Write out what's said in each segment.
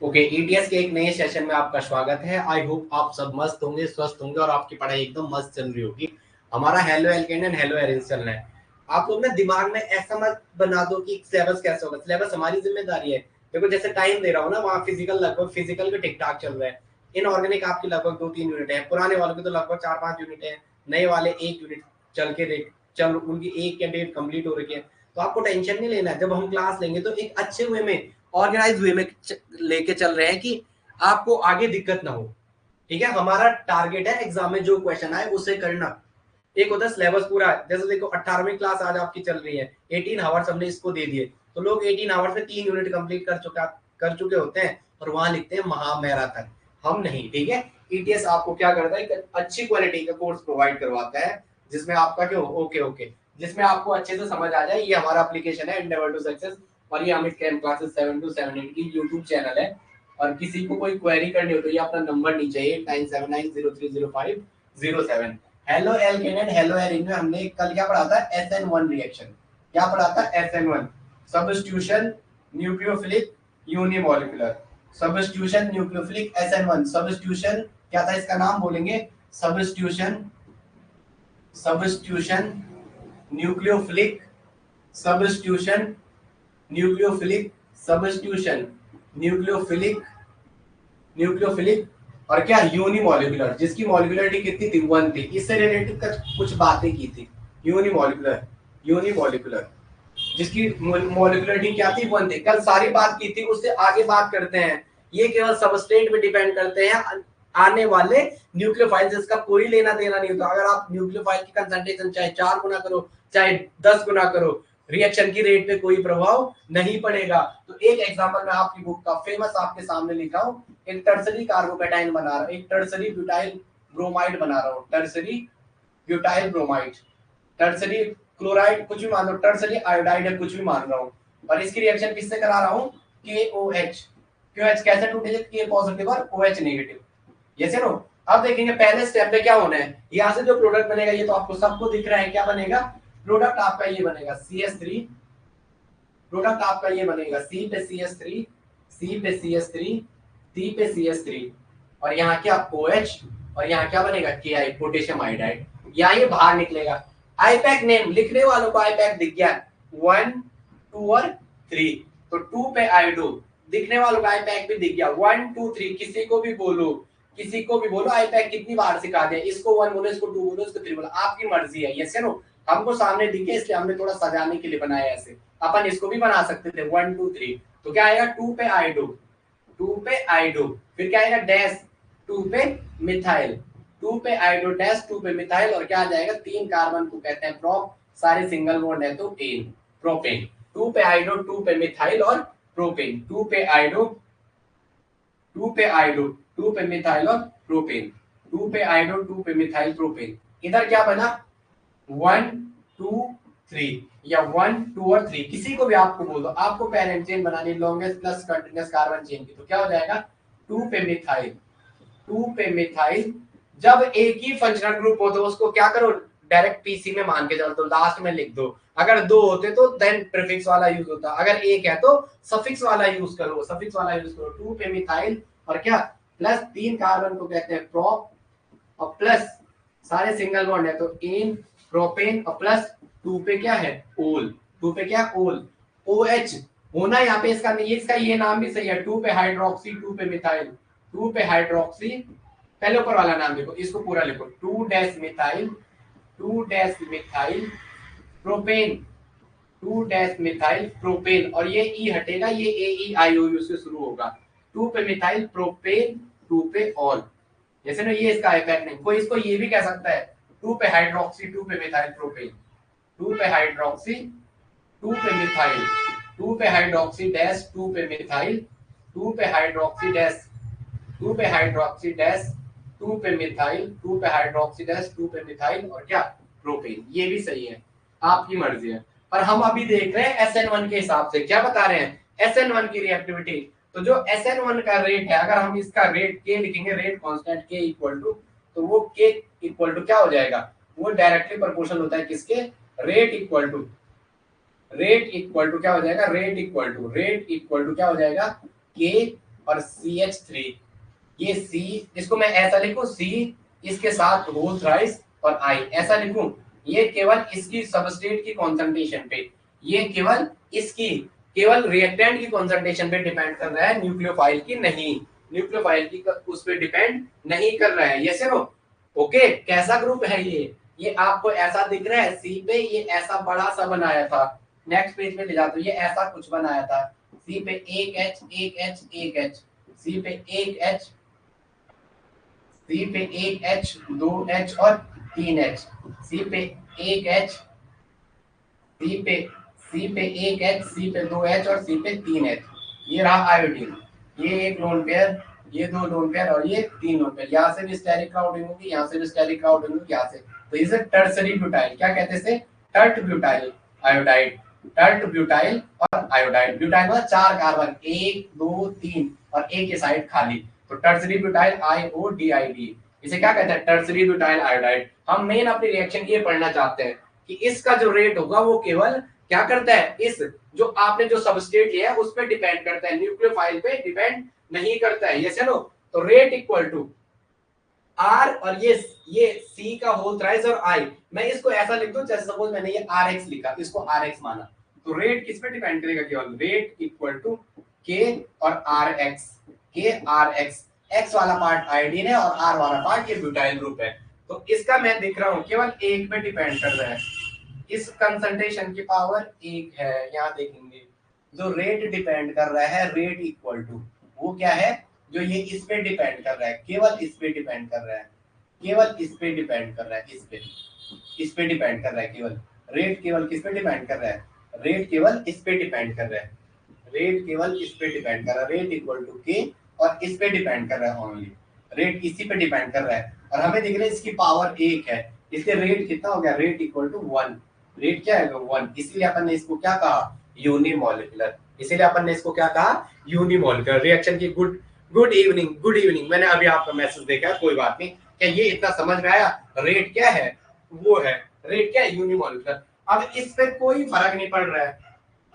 Okay, ETS के एक नए सेशन में आपका स्वागत है। आई होप आप सब मस्त होंगे, स्वस्थ होंगे और आपकी पढ़ाई एकदम मस्त चल रही होगी। हमारा halo alkane and hello Erin चल रहा है। आप लोग ना दिमाग में ऐसा मत बना दो कि सिलेबस कैसे होगा। सिलेबस हमारी जिम्मेदारी है। देखो जैसे टाइम दे रहा हूँ ना, वहाँ फिजिकल लगभग फिजिकल भी ठीक ठाक चल रहा है। इनऑर्गेनिक आपकी लगभग 2-3 यूनिट है, पुराने वालों की तो लगभग 4-5 यूनिट है, नए वाले 1 यूनिट चल के चल उनकी एक या डेढ़ कंप्लीट हो रही है। तो आपको टेंशन नहीं लेना है। जब हम क्लास लेंगे तो एक अच्छे वे में, ऑर्गेनाइज वे में लेके चल रहे हैं कि आपको आगे दिक्कत ना हो। ठीक है, हमारा टारगेट है एग्जाम में जो क्वेश्चन आए उसे करना। एक होता है सिलेबस पूरा, जैसे देखो 18वीं क्लास आज आपकी चल रही है, 18 आवर्स हमने इसको दे दिए, तो लोग 18 आवर्स में 3 यूनिट कंप्लीट कर चुके होते हैं और वहां लिखते हैं महामैराथन। हम नहीं, ठीक है। ईटीएस आपको क्या करता है, एक अच्छी क्वालिटी का कोर्स प्रोवाइड करवाता है जिसमें आपका क्यों ओके ओके जिसमें आपको अच्छे से समझ आ जाए। ये हमारा एप्लीकेशन है एंडेवर टू सक्सेस, और ये अमित कैम क्लासेस 7278 की यूट्यूब चैनल है। और किसी को कोई क्वेरी करनी हो तो ये अपना नंबर नीचे 8979030507। Halo alkane and hello Erin में हमने कल क्या पढ़ा था, SN1 रिएक्शन। क्या पढ़ा था, SN1 substitution nucleophilic unimolecular. Substitution nucleophilic SN1 substitution क्या था, इसका नाम बोलेंगे substitution substitution nucleophilic substitution nucleophilic substitution nucleophilic nucleophilic और क्या यूनिमोलिकुलर, जिसकी मॉलिक्यूलरिटी कितनी थी, 1 थी। इससे रिलेटेड कुछ बातें की थी। यूनिमोलिकुलर जिसकी मॉलिक्यूलरिटी क्या थी, 1 थी। कल सारी बात की थी, उससे आगे बात करते हैं। ये केवल सबस्ट्रेट पे डिपेंड करते हैं आने वाले न्यूक्लियोफाइल, जिसका कोई लेना देना नहीं होता। अगर आप न्यूक्लियोफाइल की कंसंट्रेशन चाहे 4 गुना करो चाहे 10 गुना करो, रिएक्शन की रेट पे कोई प्रभाव नहीं पड़ेगा। तो एक एग्जांपल मैं आपकी बुक का फेमस आपके सामने लिखा हूं। एक टर्सरी कार्बोकेटाइन बना रहा हूं, एक टर्सरी ब्यूटाइल ब्रोमाइड बना रहा हूं, tertiary butyl bromide, tertiary chloride कुछ भी मान लो, टर्सरी आयोडाइड है कुछ भी मान रहा हूं, और इसकी रिएक्शन किससे करा रहा हूं, KOH। QH कैसे टूटेगा, K पॉजिटिव और OH नेगेटिव। ये से नो। अब देखेंगे पहले स्टेप में क्या होना है। यहां से जो प्रोडक्ट बनेगा ये तो आपको सबको दिख रहा है, क्या बनेगा प्रोडक्ट आपका, ये बनेगा CH3। प्रोडक्ट आपका ये बनेगा C पे CH3, C पे CH3, C पे CH3, और यहाँ क्या OH, और यहाँ क्या बनेगा Ki पोटेशियम आयोडाइड। यहाँ ये बाहर निकलेगा। आईपैक नेम लिखने वालों को आईपैक दिख गया, 1 2 और 3। तो 2 पे आयोडो, दिखने वालों का आईपैक भी दिख गया, 1 2 3। किसी को भी बोलो आईपैक कितनी बार सिखा दे, इसको 1 बोलो, इसको 2 बोलो, इसको 3 बोलो, आपकी मर्जी है। यस नो, हमको सामने दिखे इसलिए हमने थोड़ा सजाने के लिए बनाया ऐसे। अपन इसको भी बना सकते थे 1 2 3। तो क्या आएगा 2 पे आयोडो, 2 पे आयोडो, फिर क्या आएगा डैश 2 पे मिथाइल, 2 पे आयोडो डैश 2 पे मिथाइल, और क्या आ जाएगा 3 कार्बन को कहते हैं प्रोप, सारे सिंगल बॉन्ड है तो एन, प्रोपेन। 2 पे आयोडो, 2 पे मिथाइल और प्रोपेन, 2 पे आयोडो, 2 पे आयोडो, 2 पे मिथाइल और प्रोपेन, 2 पे आयोडो, 2 पे मिथाइल प्रोपेन। इधर क्या बना 1 2 3, या 1 2 और 3, किसी को भी आपको बोल दो। आपको पेरेंट चेन बनानी longest plus continuous carbon chain की, तो क्या हो जाएगा 2 पे मिथाइल, 2 पे मिथाइल। जब एक ही फंक्शनल ग्रुप हो तो उसको क्या करो, डायरेक्ट पीसी में मान के चल दो, लास्ट में लिख दो। अगर 2 होते तो देन प्रीफिक्स वाला यूज होता, अगर एक है तो सफिक्स वाला यूज करो, सफिक्स वाला यूज करो। 2 पे मिथाइल और क्या प्लस 3 कार्बन को कहते हैं प्रोप, और प्लस सारे सिंगल बॉन्ड है तो एन प्रोपेन, और प्लस 2 पे क्या है ओल, 2 पे क्या ओल, OH होना यहाँ पे इसका ये नाम भी सही है। 2 पे हाइड्रोक्सी, 2 पे मिथाइल, 2 पे हाइड्रोक्सी। पहले ऊपर वाला नाम देखो, इसको पूरा लिखो, 2 dash methyl, 2 dash methyl propane, 2 dash methyl propane, और ये ई हटेगा, ये AEIOU से शुरू होगा। 2 पे मिथाइल प्रोपेन, 2 पे ऑल। जैसे ना ये इसका इफेक्ट नहीं, कोई इसको ये भी कह सकता है 2 पे हाइड्रोक्सी, 2 पे मिथाइल प्रोपेन, 2 पे हाइड्रोक्सी, 2 पे मिथाइल, 2 पे हाइड्रोक्सी डैश, 2 पे मिथाइल, 2 पे हाइड्रोक्सी डैश, 2 पे हाइड्रोक्सी डैश, 2 पे मिथाइल, 2 पे हाइड्रोक्सी डैश, 2 पे मिथाइल, और क्या प्रोपेन। ये भी सही है, आपकी मर्जी है। पर हम अभी देख रहे हैं SN1 के हिसाब से, क्या बता रहे हैं SN1 की रिएक्टिविटी। तो जो SN1 का रेट है, अगर हम इसका रेट K लिखेंगे, rate constant K equal to, तो वो K इक्वल टू क्या हो जाएगा, वो डायरेक्टली प्रोपोर्शनल होता है किसके, रेट इक्वल टू क्या हो जाएगा, रेट इक्वल टू क्या हो जाएगा K और CH3, ये C, इसको मैं ऐसा लिखूं C इसके साथ होल थ्राइस और I ऐसा लिखूं, ये केवल इसकी सबस्ट्रेट की कॉन्सेंट्रेशन पे, ये केवल इसकी केवल रिएक्टेंट की कॉन्सेंट्रेशन पे डिपेंड कर रहा है, न्यूक्लियोफाइल की नहीं, न्यूक्लियोफाइल की उस पे डिपेंड नहीं कर रहा है। यस या नो? ओके, कैसा ग्रुप है ये आपको ऐसा दिख रहा है सी पे, ये ऐसा बड़ा सा बनाया था, नेक्स्ट पेज पे ले जाते हो, ये ऐसा कुछ बनाया था, सी पे एक एच एक एच एक एच, सी पे एक एच, सी पे एक एच, दो एच और तीन एच, सी पे एक एच, सी पे एक एच, सी पे दो एच और सी पे तीन एच। ये रहा आयोडीन, ये एक लोन पेयर, ये दो लोन पेयर और ये तीन लोन पेयर, यहाँ से भी स्टेरिक क्राउडिंग होगी, यहाँ से भी स्टेरिक क्राउडिंग होगी, यहाँ से, तो इसे टर्सरी ब्यूटाइल, क्या कहते हैं, tert butyl iodide, tert butyl और आयोडाइड। ब्यूटाइल मतलब चार कार्बन, एक दो तीन और एक के साइड खाली, तो टर्सरी ब्यूटाइल आईओडीआईडी, इसे क्या कहते हैं, टर्सरी ब्यूटाइल आयोडाइड। हम मेन अपनी रिएक्शन ये पढ़ना चाहते हैं कि इसका जो रेट होगा वो केवल क्या करता है, इस जो आपने जो सबस्ट्रेट लिया है उस पर डिपेंड करता है, न्यूक्लियोफाइल पे डिपेंड नहीं करता है। Yes no? तो रेट इक्वल टू आर और ये सी का होल थ्राइस और आई, मैं इसको ऐसा लिख दूं जैसे सपोज मैंने ये आर एक्स लिखा, इसको आर एक्स माना, तो रेट किस पे डिपेंड करेगा, केवल रेट इक्वल टू के और आर एक्स, के आर एक्स, एक्स वाला पार्ट आयोडीन है और आर वाला पार्ट ये ब्यूटाइल ग्रुप है, तो इसका मैं दिख रहा हूं केवल एक पे डिपेंड कर रहा है, इस कंसंट्रेशन की पावर एक है, यहाँ देखेंगे जो रेट डिपेंड कर रहा है, रेट इक्वल टू वो क्या है, जो ये इस पे डिपेंड कर रहा है, केवल इस पे डिपेंड कर रहा है, केवल इस पे डिपेंड कर रहा है, इस पे डिपेंड कर रहा है, केवल रेट केवल किस पे डिपेंड कर रहा है, रेट केवल इस पे डिपेंड कर रहा है, रेट केवल इस पे डिपेंड कर रहा है, रेट इक्वल टू के और इस पे डिपेंड कर रहा है, ओनली रेट इसी पे डिपेंड कर रहा है, और हमें दिख रहा है इसकी पावर एक है, इसलिए रेट कितना हो गया, रेट इक्वल टू 1, रेट क्या है 1, इसीलिए अपन ने इसको क्या कहा, यूनिमोलिकुलर, इसीलिए अपन ने इसको क्या कहा, यूनिमोलिकुलर रिएक्शन की। गुड इवनिंग, मैंने अभी आपका मैसेज देखा, कोई बात नहीं, क्या ये इतना समझ में आया, रेट क्या है, वो है, रेट क्या है, यूनिमोलिकुलर। अब इस पे कोई फर्क नहीं पड़ रहा है,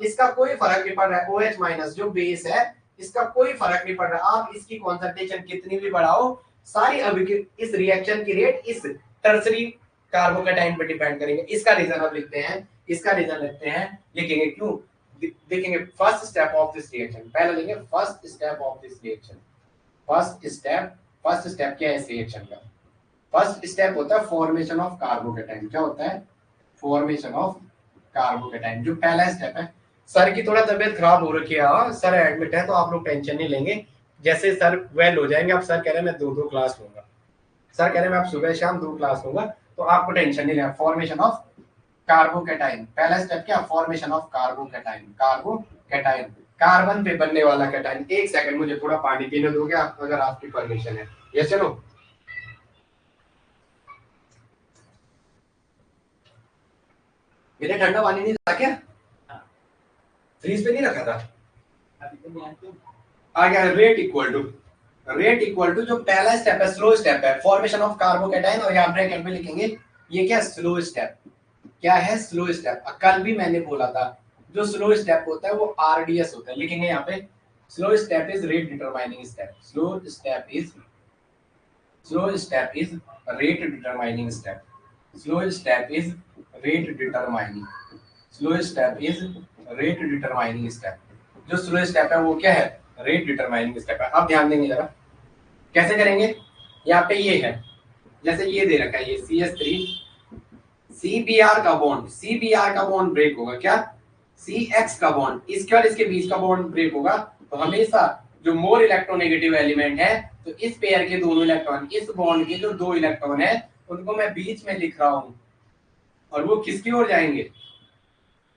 इसका कोई फर्क नहीं पड़ रहा है, OH माइनस जो बेस है इसका कोई फर्क नहीं पड़ रहा, आप इसकी कॉन्सेंट्रेशन कितनी भी बढ़ाओ, सारी अभी इस रिएक्शन की रेट इस टर्सरी कार्बोकेटाइन पर डिपेंड करेंगे। इसका रीजन अब लिखते हैं, इसका रीजन लिखते हैं, लिखेंगे क्यों, देखेंगे first step of this reaction, पहले लिखेंगे first step of this reaction, first step क्या है इस रिएक्शन का, फर्स्ट स्टेप होता है फॉर्मेशन ऑफ कार्बोकेटाइन, क्या होता है, फॉर्मेशन ऑफ कार्बोकेटाइन, जो पहला स्टेप है। सर की थोड़ा तबीयत खराब हो रखी है, सर एडमिट है, तो आप लोग टेंशन नहीं लेंगे, जैसे सर वेल हो जाएंगे, अब सर कह रहे हैं मैं दो क्लास लूंगा, सर कह रहे हैं मैं अब सुबह शाम 2 क्लास लूंगा, तो आपको टेंशन नहीं लेना। फॉर्मेशन ऑफ कार्बोकेटाइन, पहला स्टेप क्या, formation of carbocation, carbocation carbon पे बनने वाला कैटाइन। एक सेकंड मुझे थोड़ा पानी पीने दोगे आप, अगर आपकी परमिशन है। यस चलो, मेरे ठंडा पानी नहीं था क्या, फ्रीज पे नहीं रखा था, आ गया। रेट इक्वल टू जो पहला स्टेप है, स्लो स्टेप है, फॉर्मेशन ऑफ कार्बोकेटाइन, और यहाँ ब्रैकेट में लिखेंगे ये क्या, स्लो स्टेप, क्या है, स्लो स्टेप। कल भी मैंने बोला था जो स्लो स्टेप होता है वो आरडीएस होता है, लिखेंगे यहाँ पे slow step is rate determining step, slow step is rate determining step, slow step is rate determining, slow step is rate determining step. जो स्लो स्टेप है वो क्या है, रेट डिटरमाइनिंग स्टेप है। अब ध्यान देंगे जरा कैसे करेंगे, यहाँ पे ये है, जैसे ये दे रखा है, ये CH3 CBr का बॉन्ड ब्रेक होगा, क्या, CX का बॉन्ड, इसके और इसके बीच का बॉन्ड ब्रेक होगा, तो हमेशा जो मोर इलेक्ट्रोनेगेटिव एलिमेंट है, तो इस पेयर के दोनों इलेक्ट्रॉन, इस बॉन्ड के जो 2 इलेक्ट्रॉन है उनको मैं बीच में लिख रहा हूं, और वो किसकी ओर जाएंगे,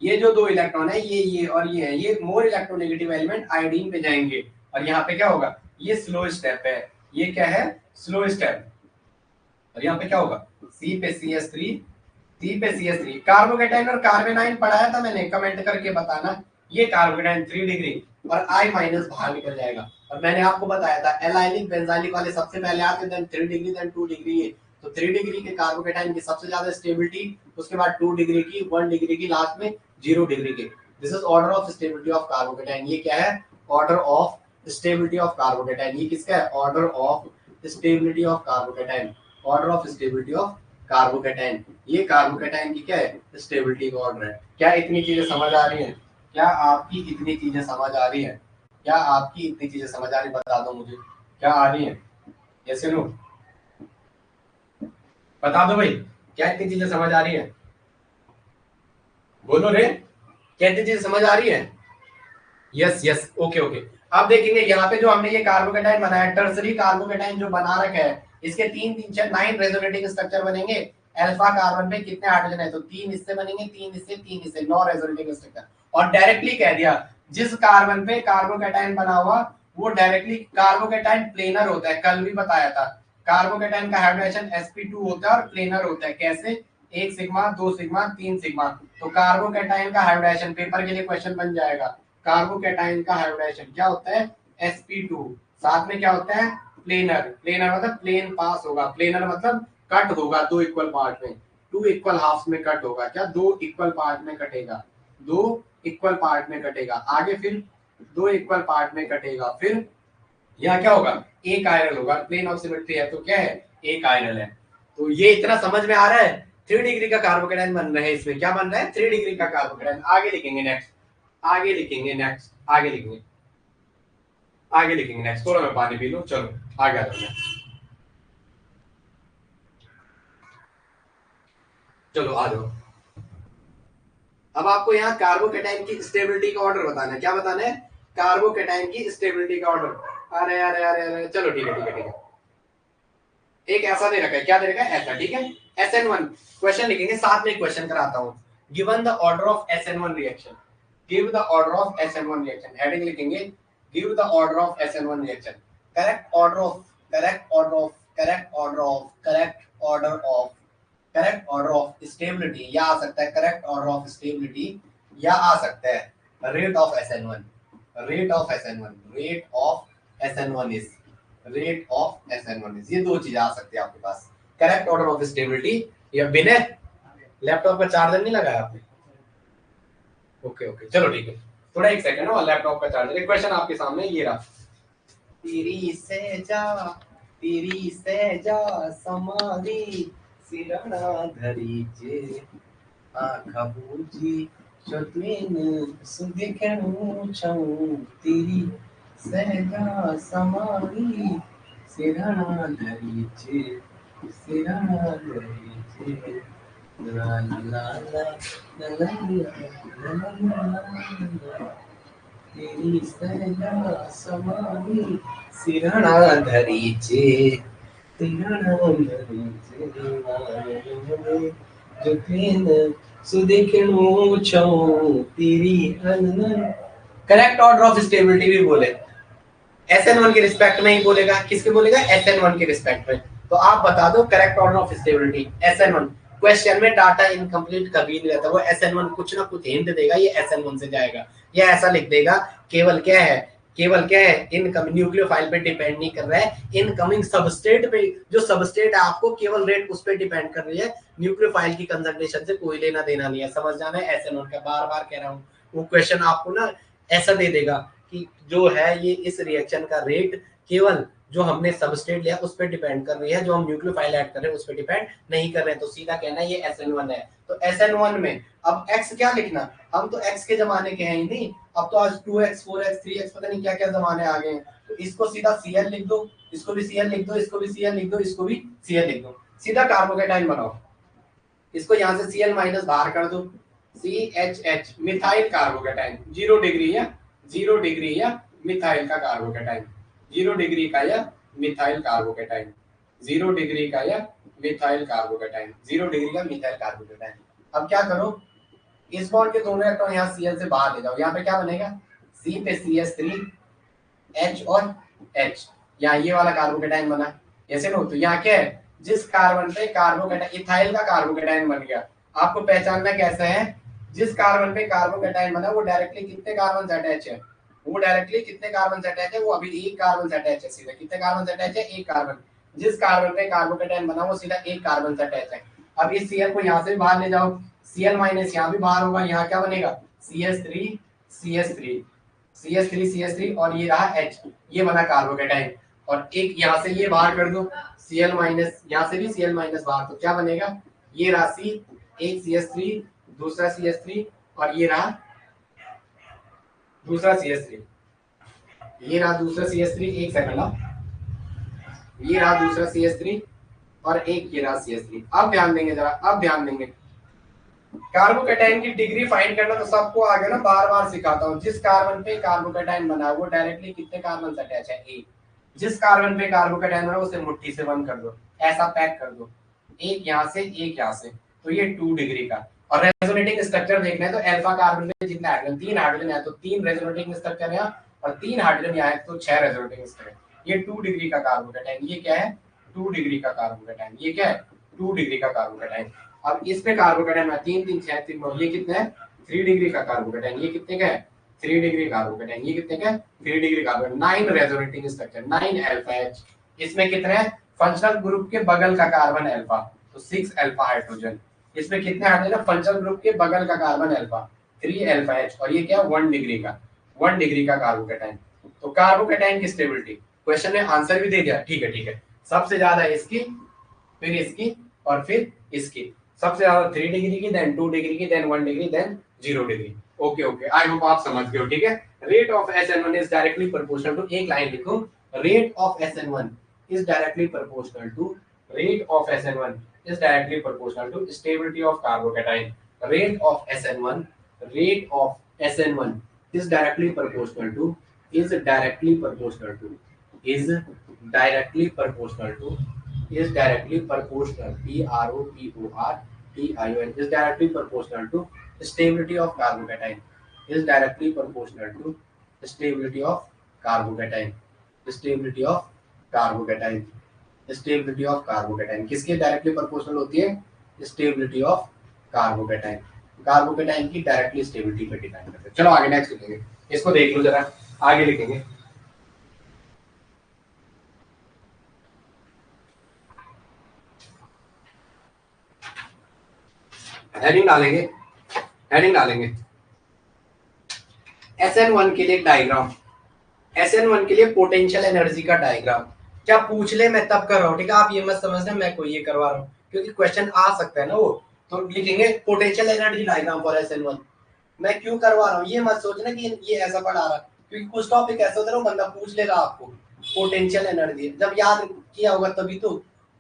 ये जो 2 इलेक्ट्रॉन है, ये और ये है, ये मोर इलेक्ट्रोनेगेटिव एलिमेंट आयोडीन पे जाएंगे, और यहाँ पे क्या होगा, ये स्लो स्टेप है, ये क्या है, स्लो स्टेप, और यहाँ पे क्या होगा, C पे CH3 कार्बोकेटाइन और कार्बेनाइन पढ़ाया था मैंने, कमेंट करके बताना, ये कार्बोकेटाइन 3 डिग्री और I माइनस बाहर निकल जाएगा, और मैंने आपको बताया था एलाइलिक बेंजाइलिक वाले सबसे पहले आते, देन 3 डिग्री, देन 2 डिग्री, ये तो 3 डिग्री के कार्बोकेटाइन की सबसे ज्यादा स्टेबिलिटी, उसके बाद 2 डिग्री की, 1 डिग्री की, लास्ट में 0 डिग्री के। This is order of stability of carbocation. ये क्या है, order of stability of carbocation. ये किसका है? Order of stability of carbocation, order of stability of carbocation. ये कार्बोकेटाइन की क्या है? स्टेबिलिटी का ऑर्डर है। क्या इतनी चीजें समझ आ रही हैं? क्या आपकी इतनी चीजें समझ आ रही हैं? क्या आपकी इतनी चीजें समझ आ रही? बता दो मुझे, क्या आ रही हैं? यस नो, बता दो भाई, क्या इतनी चीजें समझ आ रही हैं? बोलो रे, क्या इतनी चीजें समझ आ रही है? Yes yes, okay okay. अब देखेंगे यहाँ पे जो हमने ये कार्बोकेटाइन बनाया, टर्सरी कार्बोकेटाइन जो बना रखा है, इसके 9 रेजोनेटिंग स्ट्रक्चर बनेंगे। अल्फा कार्बन पे कितने हाइड्रोजन है? तो 3 इससे बनेंगे, 3 इससे, 3 इससे, 9 रेजोनेटिंग स्ट्रक्चर। और डायरेक्टली कह दिया जिस कार्बन पे कार्बोकेटाइन बना हुआ वो डायरेक्टली कार्बोकेटाइन प्लेनर होता है। कल भी बताया था, कार्बोकेटाइन का हाइड्रोजन sp2 होता है और प्लेनर होता है। कैसे? 1 सिग्मा, 2 सिग्मा, 3 सिग्मा। तो कार्बोकेटाइन का हाइड्रोजन, पेपर के लिए क्वेश्चन बन जाएगा, कार्बोकेटाइन का हाइब्रिडाइजेशन क्या होता है? sp2। साथ में क्या होता है? प्लेनर। प्लेनर मतलब प्लेन पास होगा, प्लेनर मतलब कट होगा 2 इक्वल पार्ट में, 2 इक्वल हाफ में कट होगा। क्या? 2 इक्वल पार्ट में कटेगा, 2 इक्वल पार्ट में कटेगा। आगे फिर 2 इक्वल पार्ट में कटेगा। फिर यहाँ क्या होगा? एक आयरल होगा। प्लेन ऑफ सिमेट्री है तो क्या है? एक आयरल है। तो ये इतना समझ में आ रहा है? 3 डिग्री का कार्बोकेटाइन बन रहा है। इसमें क्या बन रहा है? 3 डिग्री का कार्बोकेटाइन। आगे लिखेंगे नेक्स्ट, आगे लिखेंगे नेक्स्ट, आगे लिखेंगे, आगे लिखेंगे नेक्स्ट। थोड़ा मैं पानी पी लूं, चलो आगे आ जाओ। चलो आ जाओ। अब आपको यहाँ कार्बोकेटाइन की स्टेबिलिटी का ऑर्डर बताना है। क्या बताना है? कार्बोकेटाइन की स्टेबिलिटी का ऑर्डर। अरे अरे अरे अरे, चलो ठीक है ठीक है ठीक है। एक ऐसा दे रखा है, क्या दे रखा है? ऐसा, ठीक है। SN1 क्वेश्चन लिखेंगे, साथ में क्वेश्चन कराता हूँ। Given the order of SN1 reaction, give the order of SN1 reaction. Heading लिखेंगे, give the order of SN1 reaction. Correct order of, correct order of, correct order of, correct order of, correct order of stability, या आ सकता है correct order of stability, या आ सकता है rate of SN1, rate of SN1, rate of SN1 is, rate of SN1 is. ये दो चीजें आ सकती है आपके पास, करेक्ट ऑर्डर ऑफ स्टेबिलिटी या बिना। लैपटॉप का चार्जर नहीं लगाया आपने? ओके ओके, चलो ठीक है, थोड़ा एक सेकंड हो। लैपटॉप का चार्जर, एक क्वेश्चन आपके सामने ये रहा। तेरी सेजा समारी सिरणा धरीचे आँखा बूझी शत्रुन सुदेखणु छऊ तेरी सहजा समारी सिरणा धरीचे, सिरणा धरीचे ला ला ला ला ला ला ला, तेरी सहजा समारी सिरणा धरीचे, सिरणा धरीचे सुदेखणु छऊ तेरी अनन। करेक्ट ऑर्डर ऑफ स्टेबिलिटी भी बोले, SN1 के रिस्पेक्ट में ही बोलेगा। किसके बोलेगा? SN1 के रिस्पेक्ट में। तो आप बता दो correct order of stability SN1। Question में डाटा इनकम्प्लीट कभी नहीं रहता, वो SN1 कुछ ना कुछ हिंट देगा, ये SN1 से जाएगा, या ऐसा लिख देगा केवल क्या है, केवल क्या है, इनकमिंग न्यूक्लियोफाइल पे डिपेंड नहीं कर रहा है, इनकमिंग सबस्ट्रेट पे, जो सबस्ट्रेट है आपको केवल रेट उस पे डिपेंड कर रही है, न्यूक्लियोफाइल की कंसंट्रेशन से कोई लेना देना नहीं है। समझ जाना है SN1 का, बार बार कह रहा हूँ। वो क्वेश्चन आपको ना ऐसा दे देगा कि जो है ये इस रिएक्शन का रेट केवल जो हमने सबस्ट्रेट लिया उस पर डिपेंड कर रही है, जो हम न्यूक्लियोफाइल ऐड कर रहे हैं उस पर डिपेंड नहीं कर रहे हैं। तो सीधा कहना है ये SN1 है। तो SN1 में अब x क्या लिखना, हम तो x के जमाने के हैं ही नहीं, अब तो आज 2x 4x 3x पता नहीं क्या क्या जमाने आ गए हैं। तो इसको सीधा Cl लिख दो, इसको भी Cl लिख दो, इसको भी Cl लिख दो, इसको भी Cl लिख दो, सीधा कार्बोकेटाइन बनाओ। इसको यहाँ से Cl माइनस बाहर कर दो, CHH मिथाइल कार्बोकेटाइन। 0 डिग्री या 0 डिग्री या मिथाइल का कार्बोकेटाइन, 0 डिग्री का या मिथाइल कार्बोकेटाइन, 0 डिग्री का या मिथाइल कार्बोकेटाइन, 0 डिग्री का मिथाइल कार्बोकेटाइन। अब क्या करो, इस बॉन्ड के दोनों इलेक्ट्रॉन यहाँ Cl से बाहर ले जाओ। यहाँ पे क्या बनेगा? C पे CH3 H और H, यहाँ ये वाला कार्बोकेटाइन बना, ऐसे नो। तो यहाँ क्या है, जिस कार्बन पे कार्बोकेटाइन, इथाइल का कार्बोकेटाइन बन गया। आपको पहचानना कैसे है, जिस कार्बन पे कार्बोकेटाइन बना वो डायरेक्टली कितने कार्बन से अटैच है, वो डायरेक्टली कितने कार्बन से अटैच है, वो अभी एक कार्बन से अटैच है। सीधा कितने कार्बन से अटैच है? एक कार्बन। जिस कार्बन पे कार्बोकेटाइन बना वो सीधा एक कार्बन से अटैच है। अब इस Cl को यहाँ से बाहर ले जाओ, Cl माइनस यहाँ भी बाहर होगा, यहाँ क्या बनेगा? CH3 CH3 CH3 और ये रहा H, ये बना कार्बोकेटाइन। और एक यहाँ से ये बाहर कर दो Cl माइनस, यहाँ से भी Cl माइनस बाहर, तो क्या बनेगा, ये रहा C, एक CH3, दूसरा CH3 और ये रहा दूसरा CH3, ये रहा दूसरा CH3, एक सेकंड, ये रहा दूसरा CH3 और एक ये रहा CH3। अब ध्यान देंगे जरा, अब ध्यान देंगे, कार्बोकेटाइन की डिग्री फाइंड करना तो सबको आगे ना बार बार सिखाता हूँ। जिस कार्बन पे कार्बोकेटाइन बना वो डायरेक्टली कितने कार्बन से अटैच है, एक। जिस कार्बन पे कार्बोकेटाइन बना उसे मुट्ठी से बंद कर दो, ऐसा पैक कर दो, एक यहाँ से एक यहाँ से, तो ये 2 डिग्री का। और रेजोनेटिंग स्ट्रक्चर देखना है तो अल्फा कार्बन में जितने हाइड्रोजन, 3 हाइड्रोजन है तो 3 रेजोनेटिंग स्ट्रक्चर है, और 3 हाइड्रोजन यहाँ है तो 6 रेजोनेटिंग स्ट्रक्चर। ये 2 डिग्री का कार्बोकेटाइन, ये क्या है 2 डिग्री का कार्बोकेटाइन, ये क्या है 2 डिग्री का कार्बोकेटाइन। अब इस पे कार्बोकेटाइन में 3 3 6 3 9, ये कितना है 3 डिग्री का कार्बोकेटाइन, ये कितने का है 3 डिग्री कार्बोकेटाइन, ये कितने का है 3 degree carbocation. 9 resonating structure, 9 alpha H। इसमें कितने हैं फंक्शनल ग्रुप के बगल का कार्बन अल्फा, तो 6 अल्फा हाइड्रोजन। इसमें कितने हाइड्रोजन फंक्शनल ग्रुप के बगल का कार्बन अल्फा, 3 अल्फा H, और ये क्या 1 डिग्री का, 1 डिग्री का कार्बोकेटाइन। तो कार्बोकेटाइन की स्टेबिलिटी क्वेश्चन ने आंसर भी दे दिया, ठीक है ठीक है। सबसे ज्यादा इसकी, फिर इसकी, और फिर इसकी। सबसे ज्यादा 3 डिग्री की, देन 2 डिग्री की, then 1 degree, then 0 degree. Okay okay, I hope आप समझ गए हो, ठीक है। Rate of SN1 is directly proportional to, एक लाइन लिखो, rate of SN1 is directly proportional to, rate of SN1 is directly proportional to stability of carbocation. Rate of SN1, rate of SN1 is directly proportional to, is directly proportional to, is directly proportional to, is directly proportional, PROPORTION, is directly proportional to stability of carbocation, is directly proportional to stability of carbocation, stability of carbocation, stability of carbocation किसके directly proportional होती है, stability of carbocation, carbocation की directly stability पे depend करते हैं। चलो आगे next लिखेंगे, इसको देख लो जरा, आगे लिखेंगे। हेडिंग डालेंगे, हेडिंग डालेंगे SN1 के लिए डायग्राम, SN1 के लिए पोटेंशियल एनर्जी का डायग्राम। क्या पूछ ले मैं तब कर रहा हूँ, ठीक है। आप ये मत समझना मैं कोई ये करवा रहा हूँ, क्योंकि क्वेश्चन आ सकता है ना वो। तो लिखेंगे potential energy diagram for SN1। मैं क्यों करवा रहा हूँ ये मत सोचना कि ये ऐसा पढ़ा रहा, क्योंकि कुछ टॉपिक ऐसा होता है वो बंदा पूछ लेगा आपको पोटेंशियल एनर्जी, जब याद किया होगा तभी तो।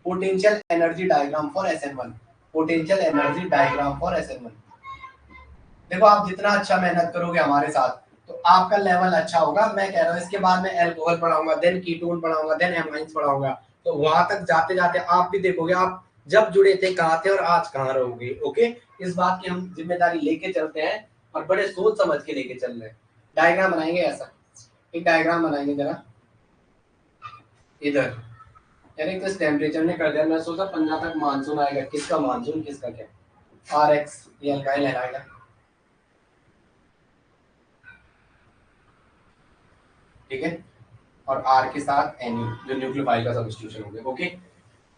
Potential energy diagram for SN1, potential energy diagram for SN1। देखो आप जितना अच्छा मेहनत करोगे हमारे साथ तो आपका लेवल अच्छा होगा। मैं कह रहा हूँ इसके बाद मैं अल्कोहल पढ़ाऊंगा, देन कीटोन पढ़ाऊंगा, देन एमाइंस पढ़ाऊंगा, तो वहां तक जाते जाते आप भी देखोगे आप जब जुड़े थे कहाँ थे और आज कहाँ रहोगे। ओके, इस बात की हम जिम्मेदारी लेके चलते हैं और बड़े सोच समझ के लेके चल रहे हैं। डायग्राम बनाएंगे, ऐसा एक डायग्राम बनाएंगे जरा इधर। यानी किस टेम्परेचर ने कर दिया, मैं सोचा 15 तक मानसून आएगा, किसका मानसून किसका क्या, RX ये अल्काइल लहराएगा, ठीक है, और R के साथ Nu जो न्यूक्लियोफाइल का सब्स्टिट्यूशन हो गया। ओके,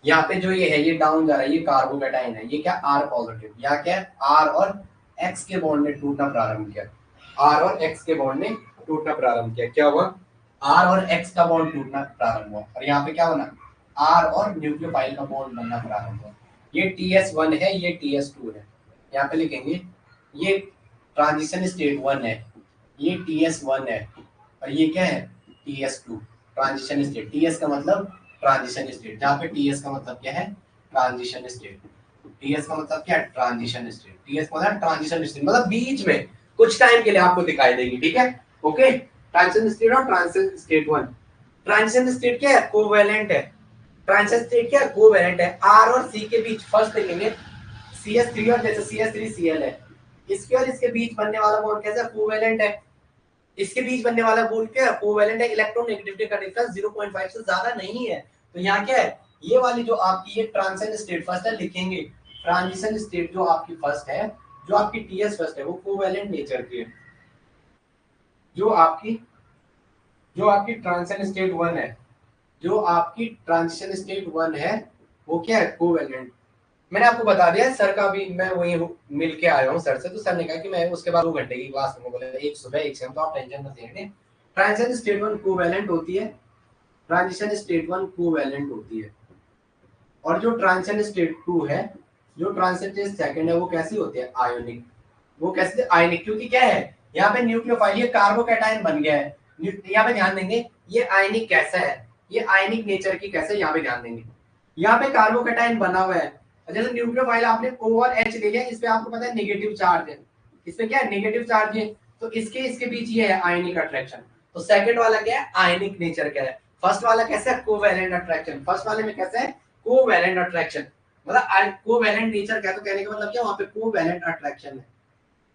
यहाँ पे जो ये है ये डाउन जा रहा है, ये कार्बोकेटाइन है, ये क्या R पॉजिटिव, यहाँ क्या है R और X के बॉन्ड ने टूटना प्रारंभ किया, R और X के बॉन्ड ने टूटना प्रारंभ किया। क्या हुआ, R और X का बॉन्ड टूटना प्रारंभ हुआ, और यहाँ पे क्या बना R और न्यूक्लियोफाइल का बॉन्ड बनना प्रारंभ हुआ। ये TS1 है, ये TS2 है, यहाँ पे लिखेंगे ये ट्रांजिशन स्टेट 1 है, ये TS1 है, और ये क्या है TS2 ट्रांजिशन स्टेट। TS का मतलब ट्रांजिशन स्टेट, जहाँ पे TS का मतलब क्या है ट्रांजिशन स्टेट, TS का मतलब क्या है ट्रांजिशन स्टेट, TS का मतलब ट्रांजिशन स्टेट मतलब बीच में कुछ टाइम के लिए आपको दिखाई देगी, ठीक है। ओके, ट्रांजिशन स्टेट और ट्रांजिशन स्टेट 1। ट्रांजिशन स्टेट क्या है कोवैलेंट है, ट्रांजिशन स्टेट क्या है कोवैलेंट है। R और C के बीच फर्स्ट देखेंगे CH3 और जैसे CH3Cl है, इसके और इसके बीच बनने वाला बॉन्ड कैसा कोवैलेंट है, इसके बीच बनने वाला बॉन्ड क्या है कोवैलेंट है। इलेक्ट्रॉन नेगेटिविटी का डिफरेंस 0.5 से ज्यादा नहीं है, तो यहाँ क्या है ये वाली जो आपकी ये ट्रांजिशन स्टेट फर्स्ट है, लिखेंगे ट्रांजिशन स्टेट जो आपकी फर्स्ट है, जो आपकी TS फर्स्ट है वो कोवैलेंट नेचर की है। जो आपकी ट्रांजिशन स्टेट 1 है, जो आपकी ट्रांजिशन स्टेट 1 है वो क्या है कोवैलेंट, मैंने आपको बता दिया सर का भी, मैं वही मिल के आया हूँ सर से, तो सर ने कहा कि मैं उसके बाद 2 घंटे की क्लास में बोला, एक सुबह एक शाम, तो आप टेंशन मत लेंगे। ट्रांजिशन स्टेट 1 कोवैलेंट होती है, ट्रांजिशन स्टेट 1 कोवैलेंट होती है, और जो ट्रांजिशन स्टेट 2 है, जो ट्रांजिशन सेकंड है, वो कैसी होती है, आयोनिक। वो कैसे आयनिक, क्योंकि क्या है यहाँ पे न्यूक्लियोफाइल, ये कार्बोकैटायन बन गया है। यहाँ पे ध्यान देंगे ये आयनिक कैसा है, ये आयनिक नेचर की कैसे, यहाँ पे ध्यान देंगे, यहाँ पे कार्बोकैटायन बना हुआ है। जैसे न्यूक्लियोफाइल आपने O और H ले लिया, इस पे आपको पता है नेगेटिव चार्ज है, इस पे क्या है, नेगेटिव चार्ज है, तो इसके इसके बीच ये है आयनिक अट्रैक्शन। तो सेकंड वाला क्या है, आयनिक नेचर क्या है। फर्स्ट वाला कैसा है, कोवैलेंट अट्रैक्शन। फर्स्ट वाले में कैसा है, कोवैलेंट अट्रैक्शन, मतलब कोवैलेंट नेचर क्या, तो कहने का मतलब क्या, वहां पे कोवैलेंट अट्रैक्शन है,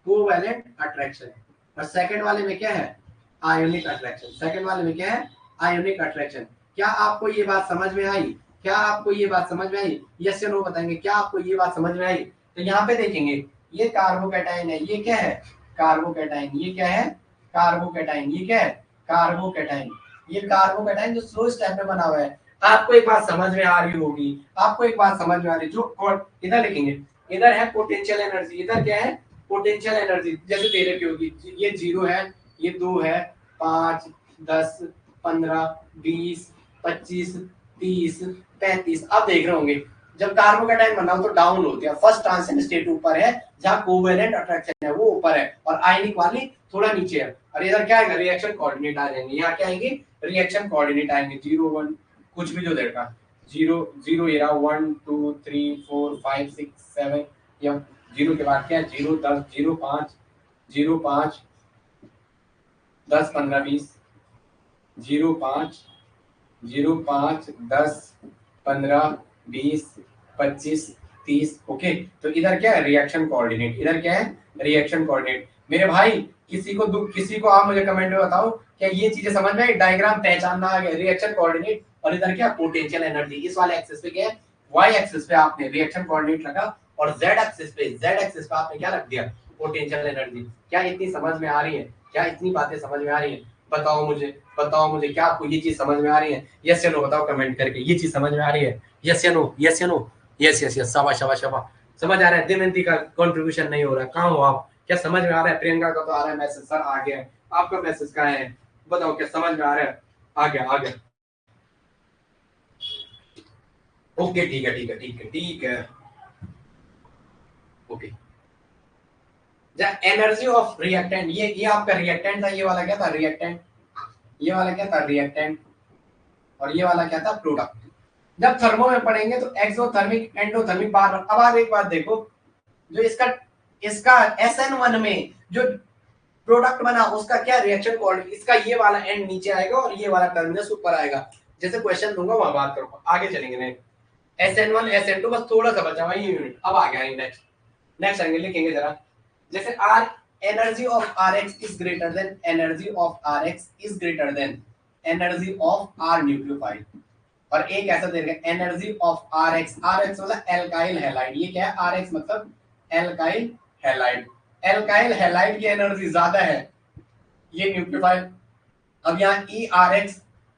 कोवैलेंट अट्रैक्शन। और सेकंड वाले में क्या है, आयोनिक अट्रैक्शन। सेकंड वाले में क्या है, आयोनिक अट्रैक्शन। क्या आपको ये बात समझ में आई, क्या आपको ये बात समझ में आई, यस या नो बताएंगे, क्या आपको ये बात समझ में आई। तो यहाँ पे देखेंगे ये कार्बोकैटायन है, ये क्या है, कार्बोकैटायन, ये क्या है, कार्बोकैटायन, ये क्या है, कार्बोकैटायन। ये कार्बोकैटायन जो स्लो स्टेप में बना हुआ है। आपको एक बात समझ में आ रही होगी, आपको एक बात समझ में आ रही, जो इधर लिखेंगे, इधर है पोटेंशियल एनर्जी, इधर क्या है, पोटेंशियल एनर्जी। जैसे दे रखी होगी, ये 0 है, ये 2 है, 5 10 15 20 25 30 35। आप देख रहे होंगे जब कार्बोकैटायन बना हो तो डाउन होती है, फर्स्ट ट्रांजिशन स्टेट ऊपर है, जहां कोवैलेंट अट्रैक्शन है वो ऊपर है, और आयनिक वाली थोड़ा नीचे है। और इधर क्या आएगा, रिएक्शन कोऑर्डिनेट आ जाएंगे, यहाँ क्या आएंगे, रिएक्शन कोऑर्डिनेट आएंगे, 0 1 कुछ भी जो देगा, 0 0 ये रहा, 1 2 3 4 5 6 7, या 0 के बाद क्या है, 0 10 0 5 0 5 10 15 20, 0 5 0 5 10 15 20 25 30। ओके, तो इधर क्या है, रिएक्शन कोऑर्डिनेट, इधर क्या है, रिएक्शन कोऑर्डिनेट। मेरे भाई किसी को आप मुझे कमेंट में बताओ क्या ये चीजें समझ में आई, डायग्राम पहचानना आ गया, रिएक्शन कोऑर्डिनेट, और इधर क्या, पोटेंशियल एनर्जी। इस वाले एक्सिस पे क्या है, वाई एक्सिस पे आपने रिएक्शन कोऑर्डिनेट रखा, और जेड एक्सिस पे आपने क्या रख दिया, पोटेंशियल एनर्जी। क्या इतनी समझ में आ रही है, क्या इतनी बातें समझ में आ रही है, बताओ मुझे क्या आपको ये चीज समझ में आ रही है, यस या नो बताओ कमेंट करके, ये चीज समझ में आ रही है, यस या नो, यस या नो, यस यस यस, शाबाश शाबाश शाबाश। समझ आ रहा है, दमयंती का कंट्रीब्यूशन नहीं हो रहा, कहाँ हो आप, क्या समझ में आ रहा है, प्रियंका का तो आ रहा है मैसेज, सर आ गया है, आपका मैसेज कहाँ है, बताओ क्या समझ में आ रहा है, आ गया आ गया, ओके ठीक है ठीक है ठीक है ठीक है, ओके। एनर्जी ऑफ रिएक्टेंट, ये आपका रिएक्टेंट था, ये वाला क्या था, रिएक्टेंट, ये वाला क्या था, रिएक्टेंट, और ये वाला क्या था, प्रोडक्ट। जब थर्मो में पढ़ेंगे तो एक्सोथर्मिक एंडोथर्मिक बार। अब आप एक बात देखो, जो इसका इसका SN1 में जो प्रोडक्ट बना उसका क्या रिएक्शन कोऑर्डिनेट, इसका ये वाला एंड नीचे आएगा और ये वाला टर्मिनस ऊपर आएगा। जैसे क्वेश्चन दूंगा वहां बात करूंगा, आगे चलेंगे। नहीं SN1 SN2 बस थोड़ा सा बचा हुआ ये यूनिट, अब आ गया नेक्स्ट, नेक्स्ट आएंगे, लिखेंगे जरा। जैसे R energy of RX is greater than energy of RX is greater than energy of R nucleophile. और एक ऐसा दे रखा है एनर्जी ऑफ RX, RX मतलब एल्काइल हैलाइड, ये क्या है, RX मतलब एल्काइल हैलाइड, एल्काइल हैलाइड की एनर्जी ज्यादा है, ये न्यूक्लियोफाइल। अब यहाँ ERX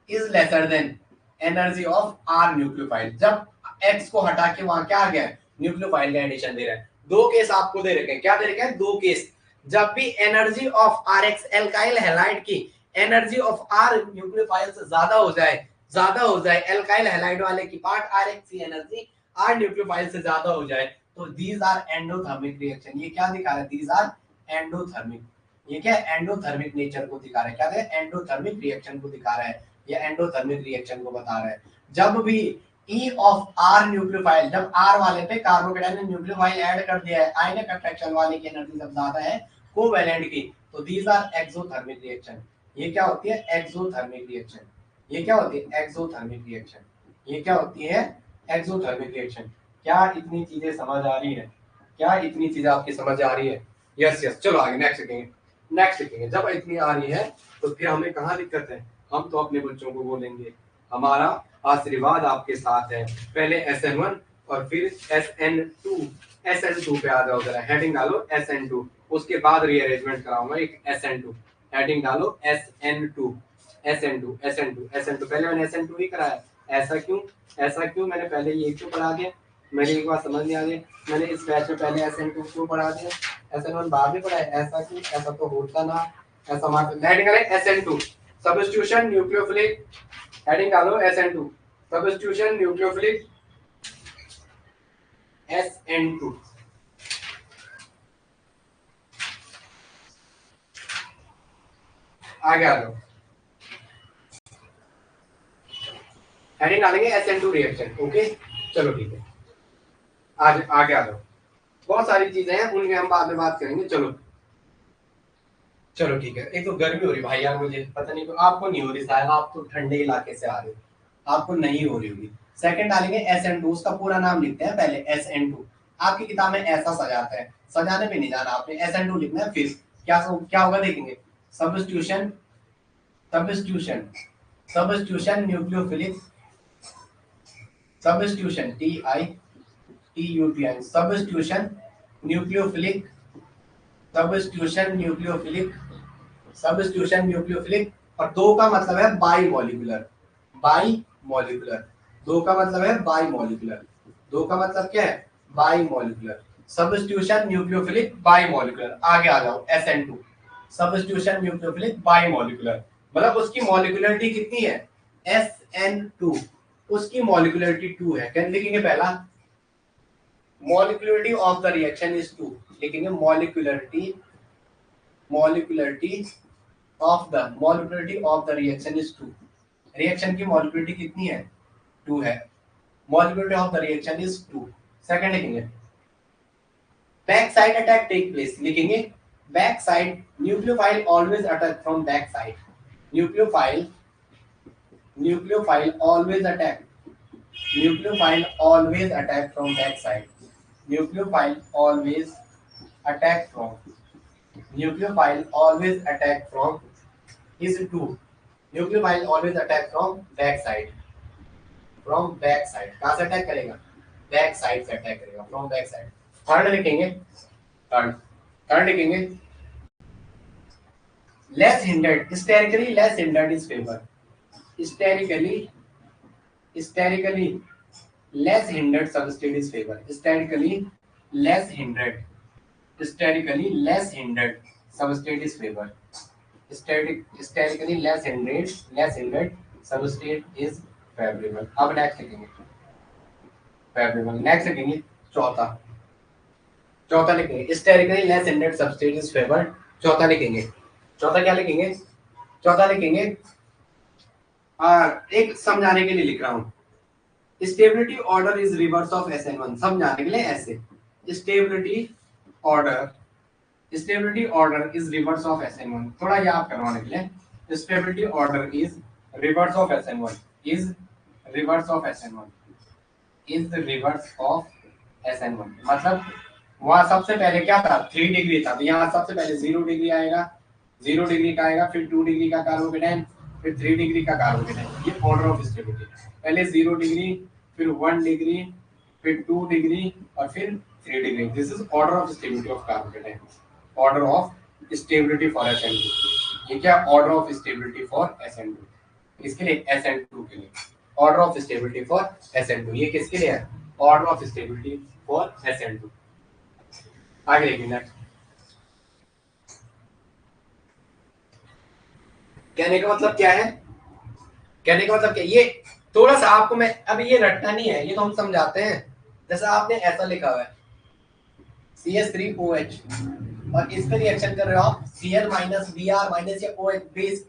is lesser than energy of R nucleophile. जब X को हटा के वहां क्या आ गया, न्यूक्लियोफाइल का एडिशन दे रहा है। दो केस आपको दे रखे हैं, क्या दे रखे हैं, दो केस। जब भी energy of RX alkyl halide की एनर्जी ऑफ R न्यूक्लियोफाइल से ज्यादा हो जाए एल्काइल हैलाइड वाले की पार्ट RX की एनर्जी R न्यूक्लियोफाइल से ज्यादा हो जाए, तो दीज आर एंडोथर्मिक रिएक्शन। ये क्या दिखा रहा है, दीज आर एंडोथर्मिक, ये क्या एंडोथर्मिक नेचर को दिखा रहा है, क्या है, एंडोथर्मिक रिएक्शन को दिखा रहा है, या एंडोथर्मिक रिएक्शन को बता रहा है। जब भी E ऑफ R न्यूक्लियोफाइल, जब R वाले पे कार्बोकैटायन ने न्यूक्लियोफाइल ऐड कर दिया है, आयनिक अट्रैक्शन वाले की एनर्जी जब ज्यादा है कोवैलेंट की, तो दीज आर एक्सोथर्मिक रिएक्शन। ये क्या होती है, एक्सोथर्मिक रिएक्शन। ये क्या होती है, एक्सोथर्मिक रिएक्शन। ये क्या होती है, एक्सोथर्मिक रिएक्शन। क्या इतनी चीजें समझ आ रही है, क्या इतनी चीजें आपकी समझ आ रही है, यस यस। चलो आगे नेक्स्ट लिखेंगे, नेक्स्ट लिखेंगे। जब इतनी आ रही है तो फिर हमें कहाँ दिक्कत है, हम तो अपने बच्चों को बोलेंगे हमारा आशीर्वाद आपके साथ है। पहले SN1 और फिर SN2, SN2 पे आ जाओ जरा, हेडिंग डालो SN2, उसके बाद रीअरेंजमेंट कराऊंगा एक SN2, हेडिंग डालो SN2 SN2 SN2 SN2। पहले मैंने SN2 ही कराया, ऐसा क्यों मैंने पहले ये क्यों पढ़ा दिया, मेरी एक बात समझ नहीं आ रही, मैंने इस बैच में पहले SN2 क्यों पढ़ा दिया, SN1 बाद में पढ़ा है, ऐसा क्यों, ऐसा तो होता ना, ऐसा मार्क हेडिंग करें SN2 सब्स्टिट्यूशन न्यूक्लियोफिलिक, हेडिंग डालो SN2 सब्स्टिट्यूशन न्यूक्लियोफिलिक SN2। आगे आ जाओ, हेडिंग डालेंगे SN2 रिएक्शन। ओके चलो ठीक है, आज आगे आ जाओ। बहुत सारी चीजें हैं, उनके हम बाद में बात करेंगे। चलो चलो ठीक है। एक तो गर्मी हो रही भाई यार, मुझे पता नहीं, तो आपको नहीं हो रही शायद, आप तो ठंडे इलाके से आ रहे हो, आपको नहीं हो रही होगी। सेकंड डालेंगे SN2, उसका पूरा नाम लिखते हैं पहले SN2। आपकी किताब में ऐसा सजाता है, सजाने पे नहीं जाना आपने, SN2 लिखना है। फिर क्या होगा देखेंगे, substitution substitution substitution nucleophilic, substitution TITUTI substitution nucleophilic, substitution nucleophilic, substitution nucleophilic. और दो का मतलब है बाई मॉलिक्यूलर, बाई मॉलिक्यूलर, दो का मतलब है बाई मॉलिक्यूलर, दो का मतलब क्या है, by molecular. Substitution nucleophilic by molecular. आगे आ जाओ SN2 substitution nucleophilic by molecular, मतलब उसकी मॉलिक्यूलरिटी कितनी है SN2, उसकी मॉलिक्यूलरिटी 2 है। क्या लिखेंगे, पहला molecularity of the reaction is 2, लिखेंगे molecularity of the reaction is 2। Reaction की मॉलिक्यूलरिटी कितनी है, 2 है, molecularity of the reaction is 2। Second लिखेंगे back side attack take place, लिखेंगे back side, nucleophile always attack from back side, nucleophile always attack, nucleophile always attack from back side, nucleophile always attack from, nucleophile always attack from is 2, nucleophile always attack from back side, कहां से attack करेगा, back side से attack करेगा, from back side. Third लिखेंगे, third लिखेंगे less hindered, hysterically less hindered is favor, hysterically less hindered substrate is favor, hysterically less hindered substrate is favor, hysterically less hindered substrate is favorable। अब next लिखेंगे favorable, next लिखेंगे चौथा लिखेंगे hysterically less hindered substrate is favored। चौथा लिखेंगे, चौथा क्या लिखेंगे, चौथा लिखेंगे एक समझाने के लिए लिख रहा हूं, stability order is reverse of SN1, समझाने के लिए ऐसे, stability order is reverse of SN1, थोड़ा याद करवाने के लिए, stability order is reverse of SN1, is reverse of SN1, मतलब वहां सबसे पहले क्या था, 3 डिग्री था, तो यहाँ सबसे पहले 0 डिग्री आएगा, 0 डिग्री का आएगा, फिर 2 डिग्री का कार्बोकेटाइन, फिर 3 डिग्री का कार्बोकेटाइन, ये ऑर्डर ऑफ स्टेबिलिटी। पहले 0 डिग्री, फिर 1 डिग्री, फिर 2 डिग्री और फिर 3 degree. This is order of stability of carbocation, order of stability for SN2। ये क्या, order of stability for SN2, इसके लिए SN2 के लिए order of stability for SN2, ये किसके लिए है, order of stability for SN2। आगे देखिए नेक्स्ट, कहने का मतलब क्या है, कहने का मतलब क्या, ये थोड़ा सा आपको मैं अभी ये रटना नहीं है, ये तो हम समझाते हैं। जैसा आपने ऐसा लिखा हुआ है CH3OH और इस पे रिएक्शन कर रहे हो आप Cl Br या OH बेस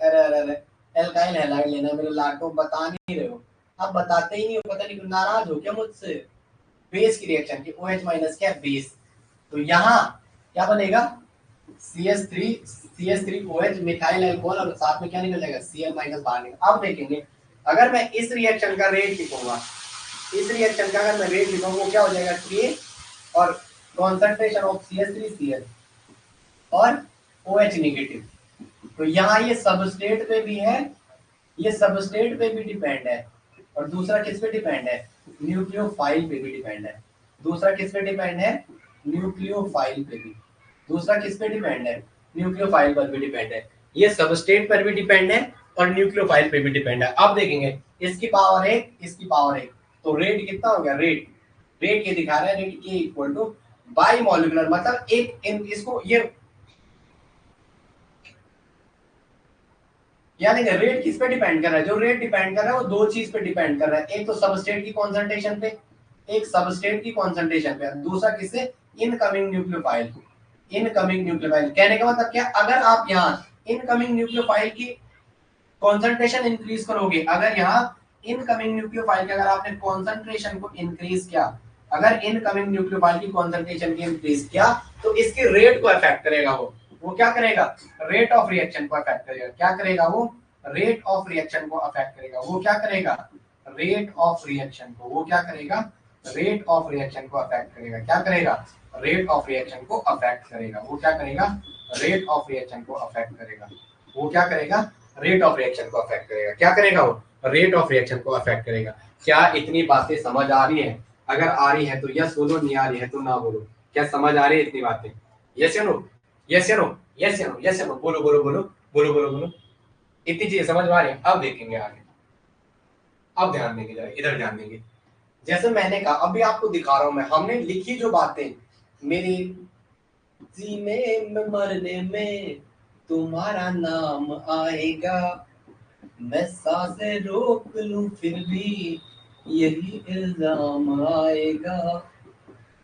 एल्काइल हैलाइड लेना है, मेरे लाटो बता नहीं रहे हो, आप बताते ही नहीं हो, पता नहीं नाराज हो क्या मुझसे, बेस की रिएक्शन की OH- क्या बेस, तो यहाँ क्या बनेगा CH3OH मिथाइल अल्कोहल और साथ में क्या निकल जाएगा Cl- बाहर निकल। अब देखेंगे अगर मैं इस रिएक्शन का रेट लिखूंगा, इस रिएक्शन का अगर मैं रेट लिखूंगा वो क्या हो जाएगा K और कॉन्सेंट्रेशन ऑफ CH3Cl और OH नेगेटिव। तो यहाँ ये सबस्ट्रेट पे भी है, ये सबस्ट्रेट पे भी डिपेंड है, और दूसरा किस पे डिपेंड है, न्यूक्लियोफाइल पे भी डिपेंड है। दूसरा किस पे डिपेंड है, न्यूक्लियोफाइल पे भी। दूसरा किस पे डिपेंड है, न्यूक्लियोफाइल पर भी डिपेंड है। ये सबस्ट्रेट पर भी डिपेंड है और न्यूक्लियोफाइल पे भी डिपेंड है। अब देखेंगे इसकी पावर 1, इसकी पावर 1, तो रेट कितना हो गया, रेट रेट ये दिखा रहा है, rate A equal two by molecular, मतलब इसको ये यानी रेट किस पे डिपेंड कर रहा है, जो रेट डिपेंड कर रहा है वो दो चीज पे डिपेंड कर रहा है, एक तो सबस्ट्रेट की कॉन्सेंट्रेशन पे, एक सबस्ट्रेट की कॉन्सेंट्रेशन पे, दूसरा किससे, इनकमिंग न्यूक्लियोफाइल, इनकमिंग न्यूक्लियोफाइल। कहने का मतलब क्या, अगर आप यहाँ इनकमिंग न्यूक्लियोफाइल की कॉन्सेंट्रेशन इंक्रीज करोगे, अगर यहाँ इनकमिंग न्यूक्लियोफाइल की अगर आपने कॉन्सेंट्रेशन को इंक्रीज किया, अगर इनकमिंग न्यूक्लियोफाइल की कॉन्सेंट्रेशन की इंक्रीज किया, तो इसके रेट को अफेक्ट करेगा वो क्या करेगा, रेट ऑफ रिएक्शन को अफेक्ट करेगा, क्या करेगा वो, रेट ऑफ रिएक्शन को अफेक्ट करेगा, वो क्या करेगा, रेट ऑफ रिएक्शन को, वो क्या करेगा, रेट ऑफ रिएक्शन को अफेक्ट करेगा, क्या करेगा, रेट ऑफ रिएक्शन को अफेक्ट करेगा, वो क्या करेगा, रेट ऑफ रिएक्शन को अफेक्ट करेगा, वो क्या करेगा, रेट ऑफ रिएक्शन को अफेक्ट करेगा, क्या करेगा वो, रेट ऑफ रिएक्शन को अफेक्ट करेगा। क्या इतनी बातें समझ आ रही है, अगर आ रही है तो यस बोलो, नहीं आ रही है तो ना बोलो। क्या समझ आ रही है इतनी बातें, यस या नो, यस या नो, यस या नो, यस या नो, बोलो बोलो बोलो बोलो बोलो बोलो। इतनी चीजें समझ में आ रही है, अब देखेंगे आगे, अब ध्यान देंगे, जरा इधर ध्यान देंगे। जैसे मैंने कहा, अभी आपको दिखा रहा हूं मैं, हमने लिखी जो बातें, मेरी जीने में मरने में तुम्हारा नाम आएगा, मैं सांसें रोक लूं फिर भी यही इल्जाम आएगा,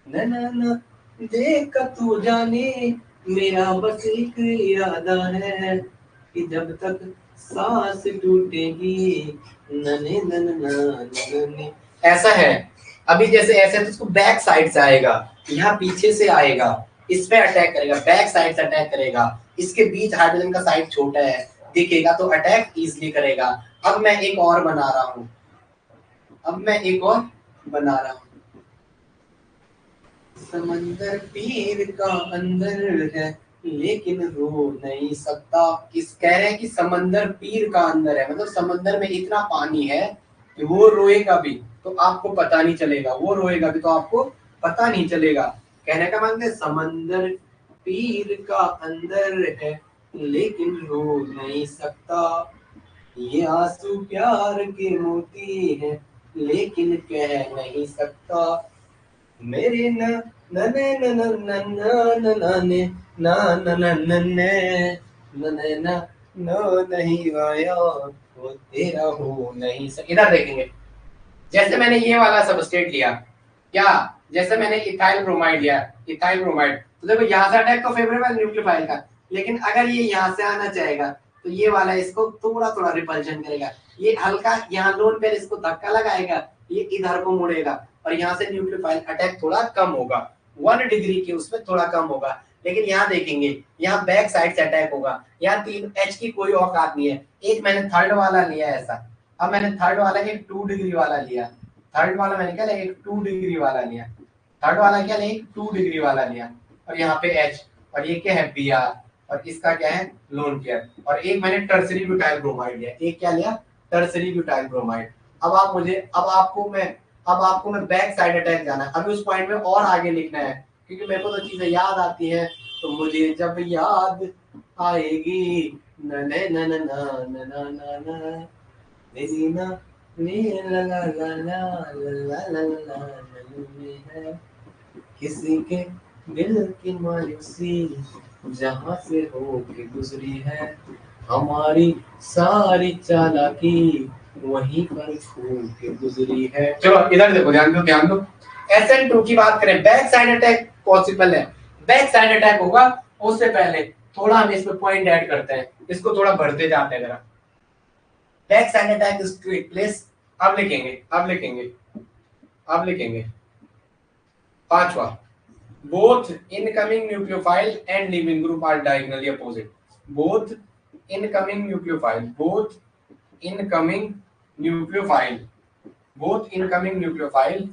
न न न देखा तू जाने मेरा बस एक इरादा है कि जब तक सांस टूटेगी नने नन नने, ऐसा है। अभी जैसे ऐसे तो उसको बैक साइड से आएगा, यहाँ पीछे से आएगा, इस पे अटैक करेगा, बैक साइड से अटैक करेगा, इसके बीच हाइड्रोजन का साइड छोटा है दिखेगा तो अटैक इजीली करेगा। अब मैं एक और बना रहा हूं, अब मैं एक और बना रहा हूं, समंदर पीर का अंदर है लेकिन रो नहीं सकता, किस कह रहे हैं कि समंदर पीर का अंदर है, मतलब समंदर में इतना पानी है कि वो रोएगा भी तो आपको पता नहीं चलेगा, वो रोएगा भी तो आपको पता नहीं चलेगा। कहने का मतलब है समंदर पीर का अंदर है लेकिन रो नहीं सकता, ये आंसू प्यार के मोती है लेकिन कह नहीं सकता, मेरे न नने न न न न न नने न न न नने नने न न नहीं आया वो तेरा हो नहीं सक। इधर देखेंगे, जैसे मैंने ये वाला सबस्ट्रेट लिया, क्या, जैसे मैंने इथाइल ब्रोमाइड लिया, इथाइल ब्रोमाइड, तो देखो यहाँ से अटैक तो फेवरेबल न्यूक्लियोफाइल का, लेकिन अगर ये यहाँ से आना चाहेगा तो ये वाला इसको थोड़ा थोड़ा रिपल्शन करेगा, ये हल्का यहाँ लोन पेयर इसको धक्का लगाएगा, ये इधर को मुड़ेगा और यहाँ से न्यूक्लियोफाइल अटैक थोड़ा कम होगा, 1 डिग्री के उसमें थोड़ा कम होगा। लेकिन यहाँ देखेंगे, यहाँ बैक साइड से अटैक होगा, यहाँ 3H की कोई औकात नहीं है। एक मैंने थर्ड वाला लिया ऐसा, अब मैंने थर्ड वाला एक 2 डिग्री वाला लिया, थर्ड वाला मैंने क्या लिया, एक 2 डिग्री वाला लिया, थर्ड वाला क्या लिया, एक 2 डिग्री वाला लिया, और यहाँ पे H, और ये क्या है Br, और इसका क्या है लोन पेयर, और एक मैंने टर्सरी ब्यूटाइल ब्रोमाइड लिया, एक क्या लिया, टर्सरी ब्यूटाइल ब्रोमाइड। अब आप मुझे, अब आपको मैं बैक साइड अटैक जाना है, अभी उस पॉइंट में और आगे लिखना है क्योंकि मेरे को तो चीजें याद आती हैं, तो मुझे जब याद आएगी न न न न न न न न ना ला ला ला ला ला ला ला है किसी के दिल की मायूसी जहाँ से हो के गुजरी है, हमारी सारी चालाकी वहीं पर छू के गुजरी है। चलो इधर देखो, ध्यान दो ध्यान दो, SN2 की बात करें, बैक साइड अटैक पॉसिबल है, बैक साइड अटैक होगा, उससे पहले थोड़ा हम इसमें पॉइंट ऐड करते हैं, इसको थोड़ा भरते जाते हैं जरा। Back side attack is to place, अब लिखेंगे, अब लिखेंगे, अब लिखेंगे पांचवा, both incoming nucleophile and leaving group are diagonally opposite, both incoming nucleophile, both incoming nucleophile, both incoming nucleophile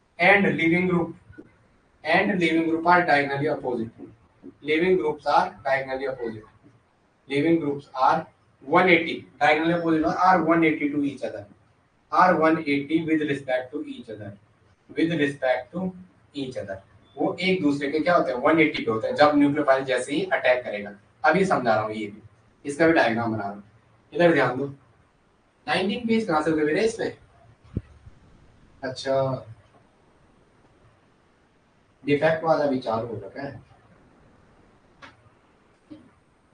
and leaving group are diagonally opposite, leaving groups are diagonally opposite, leaving groups are 180 diagonally opposite are 180 to each other, are 180 with respect to each other, with respect to each other, वो एक दूसरे के क्या होते हैं 180 पे होते हैं जब न्यूक्लियोफाइल जैसे ही अटैक करेगा। अभी समझा रहा हूँ, ये भी इसका भी डायग्राम बना रहा हूँ, इधर ध्यान दो। 19 पेज कहाँ से होते मेरे इसमें, अच्छा डिफेक्ट वाला भी चालू हो रखा है।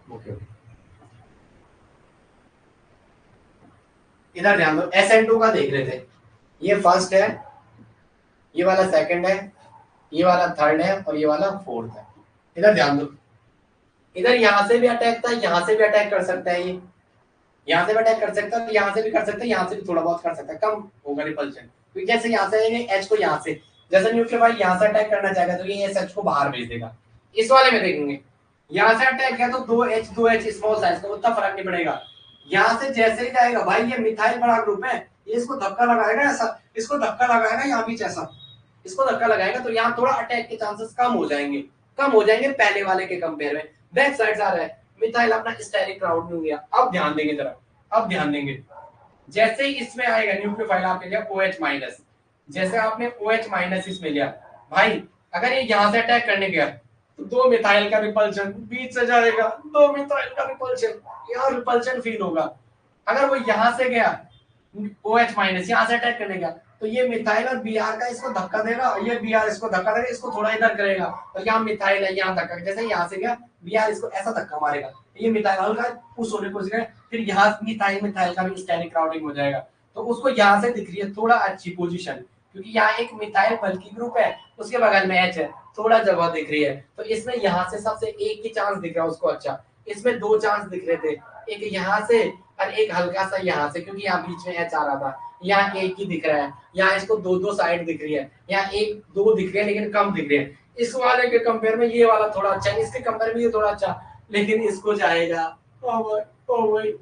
ओके ओके, इधर ध्यान दो, SN2 का देख रहे थे, ये फर्स्ट है, ये वाला सेकंड है, ये वाला थर्ड है और ये वाला फोर्थ है। इधर ध्यान दो, इधर यहाँ से भी अटैक था, यहाँ से भी अटैक कर सकता है, ये यहाँ से भी अटैक कर सकता है, यहाँ से भी कर सकता है, यहाँ से भी थोड़ा बहुत कर सकता है, कम होगा रिपल्शन, क्योंकि जैसे यहाँ से एच को यहाँ से, जैसे न्यूक्लियोफाइल यहाँ से अटैक करना चाहेगा तो ये एच को बाहर भेज देगा। इस वाले में देखेंगे, यहाँ से अटैक किया तो 2H स्मॉल साइज का, उतना फर्क नहीं पड़ेगा। यहाँ से जैसे ही जाएगा भाई, ये मिथाइल बड़ा ग्रुप है, ये इसको धक्का लगाएगा ऐसा, इसको धक्का लगाएगा यहाँ बीच ऐसा, इसको धक्का लगाएगा तो यहाँ थोड़ा अटैक के चांसेस कम हो जाएंगे, कम हो जाएंगे पहले वाले के कंपेयर में। बैक साइड आ रहा है, मिथाइल अपना स्टेरिक क्राउड में गया। अब ध्यान देंगे जरा, अब ध्यान देंगे, जैसे ही इसमें आएगा न्यूक्लियोफाइल आपने लिया OH माइनस, जैसे आपने OH माइनस इसमें लिया भाई, अगर ये यहाँ से अटैक करने गया तो 2 मिथाइल का रिपल्शन बीच से जाएगा, 2 मिथाइल का रिपल्शन, यहाँ रिपल्शन फील होगा। अगर वो यहाँ से गया OH माइनस, यहाँ से अटैक करने गया तो ये मिथाइल और Br का इसको धक्का देगा, और ये Br इसको धक्का देगा, इसको थोड़ा इधर करेगा, और यहाँ मिथाइल है, यहाँ धक्का, जैसे यहाँ से गया Br इसको ऐसा धक्का मारेगा, ये मिथाइल हल्का पुश होने को जाएगा, फिर यहाँ मिथाइल का भी स्टेरिक क्राउडिंग हो जाएगा। तो उसको यहाँ से दिख रही है थोड़ा अच्छी पोजीशन, क्योंकि यहाँ एक मिथाइल बल्कि ग्रुप है, उसके बगल में H है, थोड़ा जगह दिख रही है, तो इसमें यहाँ से सबसे एक ही चांस दिख रहा है उसको। अच्छा, इसमें 2 चांस दिख रहे थे, एक यहाँ से और एक हल्का सा यहाँ से, क्योंकि यहाँ बीच में H आ रहा था, यहाँ एक ही दिख रहा है, यहाँ इसको 2-2 साइड दिख रही है, यहाँ 1-2 दिख रहे हैं लेकिन कम दिख रहे हैं। इस वाले के कंपेयर में ये वाला थोड़ा अच्छा है, इसके कंपेयर में ये थोड़ा अच्छा, लेकिन इसको जाएगा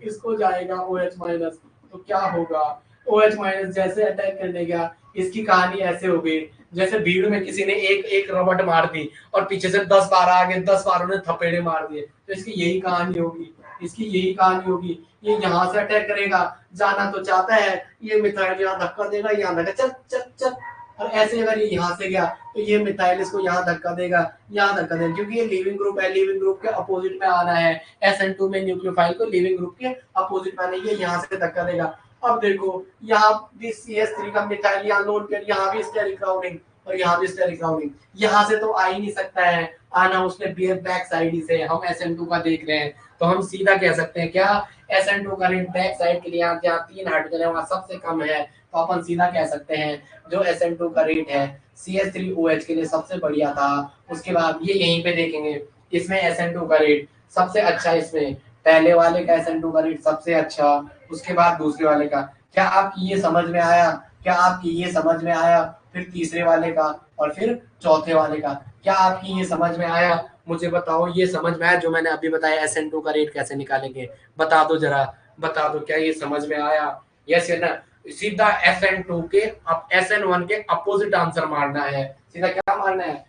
इसको जाएगा OH माइनस, तो क्या होगा, OH माइनस जैसे अटैक करने गया, इसकी कहानी ऐसे हो गई जैसे भीड़ में किसी ने एक रबट मार दी और पीछे से 10-12 आगे 10-12 ने थपेड़े मार दिए, तो इसकी यही कहानी होगी, इसकी यही कहानी होगी। ये यहाँ से अटैक करेगा, जाना तो चाहता है, ये मिथाइल यहाँ धक्का देगा, यहाँ धक्का चल चल चल, और ऐसे अगर ये यहाँ से गया तो ये मिथाइल इसको यहाँ धक्का देगा, यहाँ धक्का देगा, क्योंकि ये लीविंग ग्रुप है, लीविंग ग्रुप के अपोजिट में आना है, SN2 में न्यूक्लियोफाइल को लीविंग ग्रुप के अपोजिट में आना है, ये यहाँ से धक्का देगा। अब देखो यहाँ भी CH3 का मिथाइल यहाँ नोट कर, यहाँ भी स्टेरिक क्राउडिंग और यहाँ भी स्टेरिक क्राउडिंग, यहाँ से तो आ ही नहीं सकता है, आना उसने बैक साइड ही से, हम SN2 का देख रहे हैं तो हम सीधा कह सकते हैं क्या, SN2 का रेट बैक साइड के लिए जहाँ 3 हाइड्रोजन है वहाँ सबसे कम है, तो अपन सीधा कह सकते हैं जो SN2 का रेट है CH3OH के लिए सबसे बढ़िया था। उसके बाद ये यहीं पे देखेंगे, इसमें SN2 का रेट सबसे अच्छा, इसमें पहले वाले का SN2 का रेट सबसे अच्छा, उसके बाद दूसरे वाले का। क्या आपकी ये समझ में आया, क्या आपकी ये समझ में आया, फिर तीसरे वाले का और फिर चौथे वाले का, क्या आपकी ये समझ में आया, मुझे बताओ ये समझ में आया जो मैंने अभी बताया SN2 का रेट कैसे निकालेंगे, बता दो जरा, बता दो क्या ये समझ में आया, यस या ना। सीधा SN2 के अब SN1 के अपोजिट आंसर मारना है, सीधा क्या मारना है,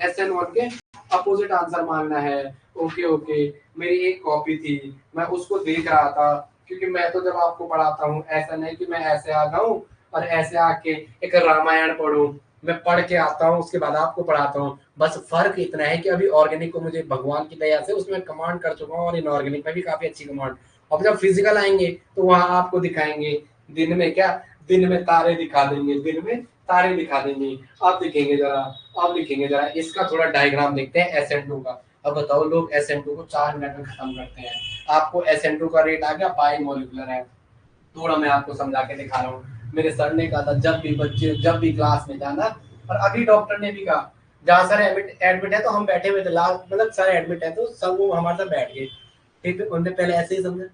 SN1 के अपोजिट आंसर मारना है। ओके ओके, मेरी एक कॉपी थी मैं उसको देख रहा था, क्योंकि मैं तो जब आपको पढ़ाता हूँ ऐसा नहीं कि मैं ऐसे आ जाऊँ और ऐसे आके एक रामायण पढ़ूं, मैं पढ़ के आता हूँ उसके बाद आपको पढ़ाता हूँ। बस फर्क इतना है कि अभी ऑर्गेनिक को मुझे भगवान की दया से उसमें कमांड कर चुका हूँ और इनऑर्गेनिक में भी काफी अच्छी कमांड। अब जब फिजिकल आएंगे तो वहां आपको दिखाएंगे दिन में क्या, दिन में तारे दिखा देंगे, दिन में तारे दिखा देंगे। आप दिखेंगे जरा, आप लिखेंगे जरा, इसका थोड़ा डायग्राम देखते हैं SN2 का। अब बताओ लोग SN2 को 4 मिनट में खत्म करते हैं। आपको SN2 का रेट आ गया, बाई मॉलिक्यूलर है, थोड़ा मैं आपको समझा के दिखा रहा हूँ। मेरे सर ने कहा था जब भी बच्चे जब भी क्लास में जाना, और अभी डॉक्टर ने भी कहा जहाँ सर एडमिट है तो हम बैठे हुए थे, लास्ट मतलब सर एडमिट है तो सब वो हमारे साथ बैठ गए, ठीक है। उन्होंने पहले ऐसे ही समझा,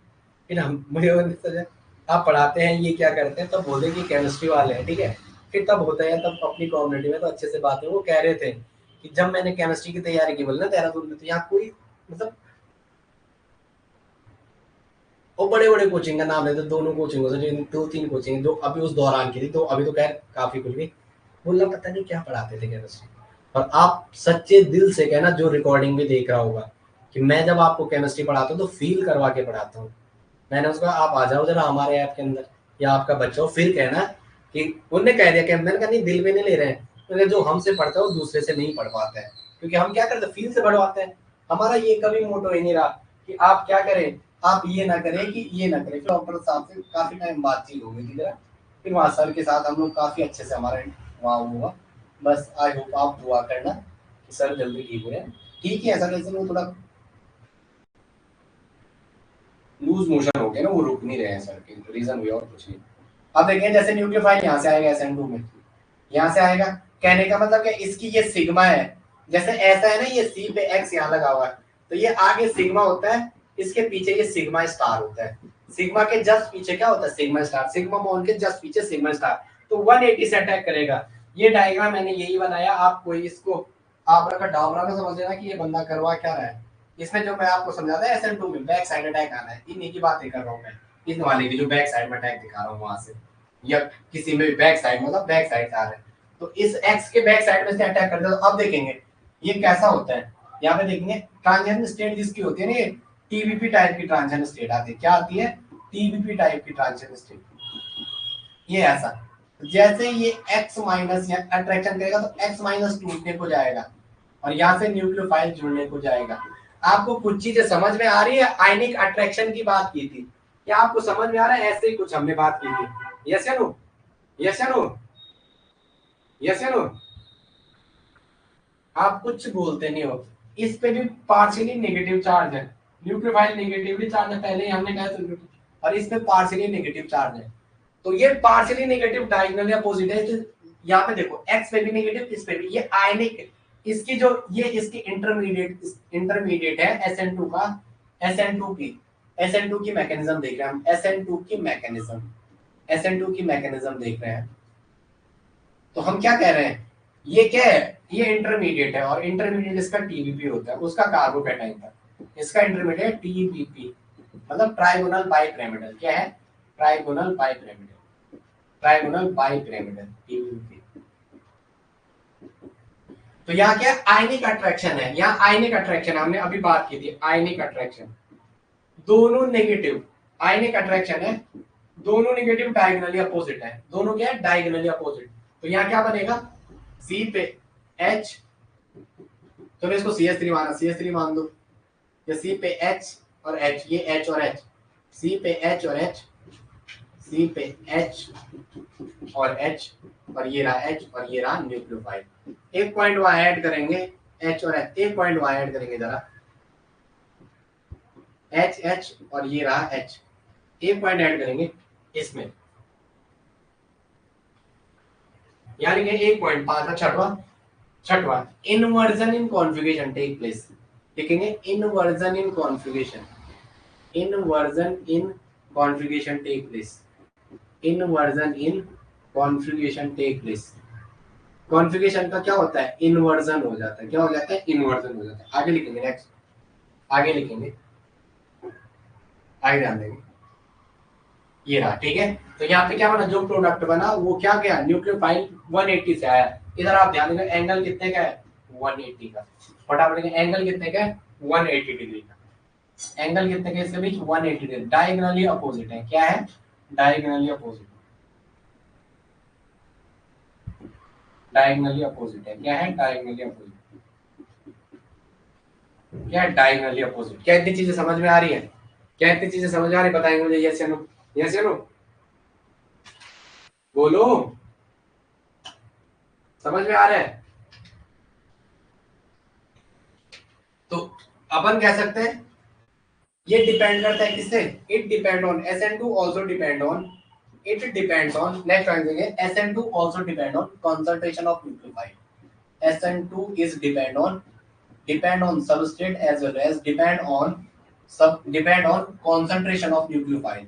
फिर हम मुझे समझा आप पढ़ाते हैं ये क्या करते हैं, तब बोले कि केमिस्ट्री वाले हैं, ठीक है। फिर तब होता है तब अपनी कम्युनिटी में तो अच्छे से बात है। वो कह रहे थे कि जब मैंने केमिस्ट्री की तैयारी की बोले ना देहरादून में, तो यहाँ कोई मतलब और बड़े बड़े कोचिंग का नाम लेते, दोनों कोचिंगों से जो 2-3 कोचिंग जो अभी उस दौरान की थी, तो अभी तो खैर काफी खुल गई, बोलना पता नहीं क्या पढ़ाते थे केमिस्ट्री। और आप सच्चे दिल से कहना जो रिकॉर्डिंग भी देख रहा होगा कि मैं जब आपको केमिस्ट्री पढ़ाता हूँ तो फील करवा के पढ़ाता हूँ। मैंने उसका आप आ जाओ जरा हमारे ऐप के अंदर या आपका बच्चा हो, फिर कहना कि उनने कह दिया कि मैंने कहा नहीं दिल में नहीं ले रहे हैं, तो जो हमसे पढ़ता है वो दूसरे से नहीं पढ़ पाता है, क्योंकि हम क्या करते हैं फील से पढ़वाते हैं। हमारा ये कभी मोटो ही नहीं रहा कि आप क्या करें, आप ये ना करें कि ये ना करें। फिर डॉक्टर साहब से काफी टाइम बातचीत हो गई थी जरा, फिर वहाँ सर के साथ हम लोग काफी अच्छे से हमारा वहाँ हुआ। बस आई होप आप दुआ करना कि सर जल्दी ठीक हो जाए। ठीक है, ऐसा कैसे वो थोड़ा लूज मोशन हो गया ना, वो रुक नहीं रहे हैं सर के, रीजन हुआ और कुछ नहीं। अब देखें जैसे न्यूक्लियोफाइल यहाँ से आएगा SN2 में, यहाँ से आएगा, कहने का मतलब कि इसकी ये सिग्मा है, जैसे ऐसा है ना, ये C पे X यहाँ लगा हुआ है, तो ये आगे सिग्मा होता है, इसके पीछे ये सिग्मा स्टार होता है, सिग्मा के जस्ट पीछे क्या होता है, सिग्मा स्टार, सिग्मा मोल के जस्ट पीछे सिग्मा स्टार, तो 180 से अटैक करेगा। ये डायग्राम मैंने यही बनाया, आप कोई इसको आप रखा डाबरा में समझ लेना कि ये बंदा करवा क्या रहा है। इसमें जो मैं आपको समझाता है SN2 में बैक साइड अटैक आना है, इन्हीं की बातें कर रहा हूँ मैं, इस वाले की जो बैक साइड में अटैक दिखा रहा हूँ वहां से, या किसी में भी बैक साइड, मतलब बैक साइड से आ रहा है, तो इस एक्स के बैक साइड में से अटैक करते हैं। तो अब देखेंगे ये कैसा होता है, यहाँ पे देखेंगे ट्रांजिशन स्टेट जिसकी होती है ना, ये टीबीपी टाइप की ट्रांजिशन स्टेट आती है, क्या आती है, टीबीपी टाइप की ट्रांजिशन स्टेट, ये ऐसा, जैसे ये एक्स माइनस या अट्रैक्शन करेगा तो एक्स माइनस टूटने को जाएगा और यहाँ से न्यूक्लियोफाइल जुड़ने को जाएगा। आपको कुछ चीजें समझ में आ रही है, आयनिक अट्रैक्शन की बात की थी, क्या आपको समझ में आ रहा है, ऐसे ही कुछ हमने बात की थी, यस या नो, यस या नो, यस या नो, आप कुछ बोलते नहीं हो। इस पे भी पार्शियली नेगेटिव चार्ज है, न्यूक्लियोफाइल नेगेटिवली चार्ज है, पहले ही हमने कहा था, और इस पे पार्शियली नेगेटिव चार्ज है, तो ये पार्शियली नेगेटिव डायगोनल या पॉजिटिव है, तो यहाँ पे देखो एक्स पे भी नेगेटिव, इस पे भी, ये आयनिक, इसकी जो ये इसकी इंटरमीडिएट है SN2 का, SN2 की मैकेनिज्म देख रहे हैं हम, SN2 की मैकेनिज्म देख रहे हैं, तो हम क्या कह रहे हैं, ये क्या है, ये इंटरमीडिएट है, और इंटरमीडिएट इसका टीबीपी होता है, उसका कार्बोकैटायन था, इसका इंटरमीडिएट टीबीपी, मतलब ट्राइगोनल बाइपिरामिडल, क्या है, ट्राइगोनल बाइपिरामिडल टीबीपी। तो यहाँ क्या आयनिक अट्रैक्शन है, यहाँ आयनिक अट्रैक्शन हमने अभी बात की थी, आयनिक अट्रैक्शन, दोनों नेगेटिव आयनिक अट्रैक्शन है, दोनों नेगेटिव डायगोनली अपोजिट है, दोनों क्या है, डायगोनली अपोजिट, तो यहाँ क्या बनेगा, C पे H, चलो इसको CH3 माना, CH3 मान दो, ये C पे H और H, ये H और H, C पे H और H, C पे H और H, और ये रहा H और ये रहा न्यूक्लियोफाइल, एक पॉइंट वहां ऐड करेंगे H और H, एक पॉइंट वहां ऐड करेंगे जरा, H और ये रहा H, एक पॉइंट ऐड करेंगे इसमें, यहाँ लिखेंगे एक पॉइंट, पांचवा छठवा inversion in configuration take place, लिखेंगे inversion in configuration take place, inversion in configuration take place, configuration का क्या होता है, इन्वर्जन हो जाता है, क्या हो जाता है, इन्वर्जन हो जाता है। आगे लिखेंगे, नेक्स्ट आगे लिखेंगे, आगे ध्यान देंगे, ये रहा, ठीक है, तो यहाँ पे क्या बना, जो प्रोडक्ट बना वो क्या गया, न्यूक्लियोफाइल 180 से आया, इधर आप ध्यान देंगे एंगल कितने का है, 180 का, फटाफट एंगल कितने का है, 180 डिग्री का, एंगल कितने के इसके बीच, 180 डिग्री, डायगोनली अपोजिट है, क्या है, डायगोनली अपोजिट, डायगोनली अपोजिट है, क्या है, डायगोनली अपोजिट, क्या है, डायगोनली अपोजिट, क्या इतनी चीजें समझ में आ रही है, क्या इतनी चीजें समझ आ रही, बताएंगे मुझे, यस या नो, यस या नो, बोलो, समझ में आ रहा है, तो अपन कह सकते हैं ये डिपेंड करता है किससे, it depend on SN2 also depend on, it depends on, next one देंगे, SN2 also depend on concentration of nucleophile, SN2 is depend on substrate as well as depend on concentration of nucleophile,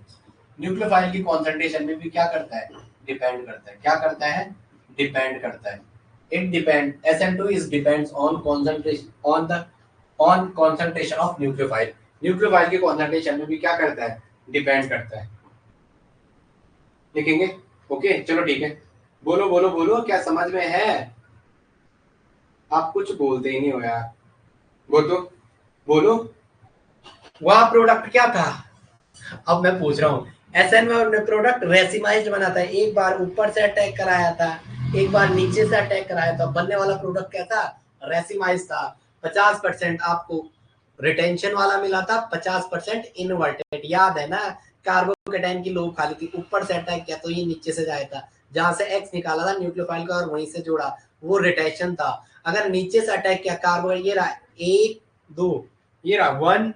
nucleophile की concentration में भी क्या करता है, depend करता है, क्या करता है, डिपेंड करता है, it depend, SN2 is depends on concentration of nucleophile, nucleophile की concentration में भी क्या करता है, डिपेंड करता है, लिखेंगे, ओके चलो ठीक है, बोलो बोलो बोलो, क्या समझ में है, आप कुछ बोलते ही नहीं हो यार, बोलो, वहां प्रोडक्ट क्या था, अब मैं पूछ रहा हूँ, SN में प्रोडक्ट रेसिमाइज्ड बनाता है, एक बार ऊपर से अटैक कराया था, एक बार नीचे से अटैक कराया था, बनने वाला प्रोडक्ट क्या था, रेसिमाइज था, 50% आपको रिटेंशन वाला मिला था, 50% इनवर्टेड, याद है ना, कार्बोकैटायन की लोग खाली थी, ऊपर से अटैक किया तो ये नीचे से जाया था, जहां से X निकाला था न्यूक्लियोफाइल का और वहीं से जोड़ा, वो रिटेंशन था। अगर नीचे से अटैक किया कार्बन, ये रहा 1 2, ये रहा 1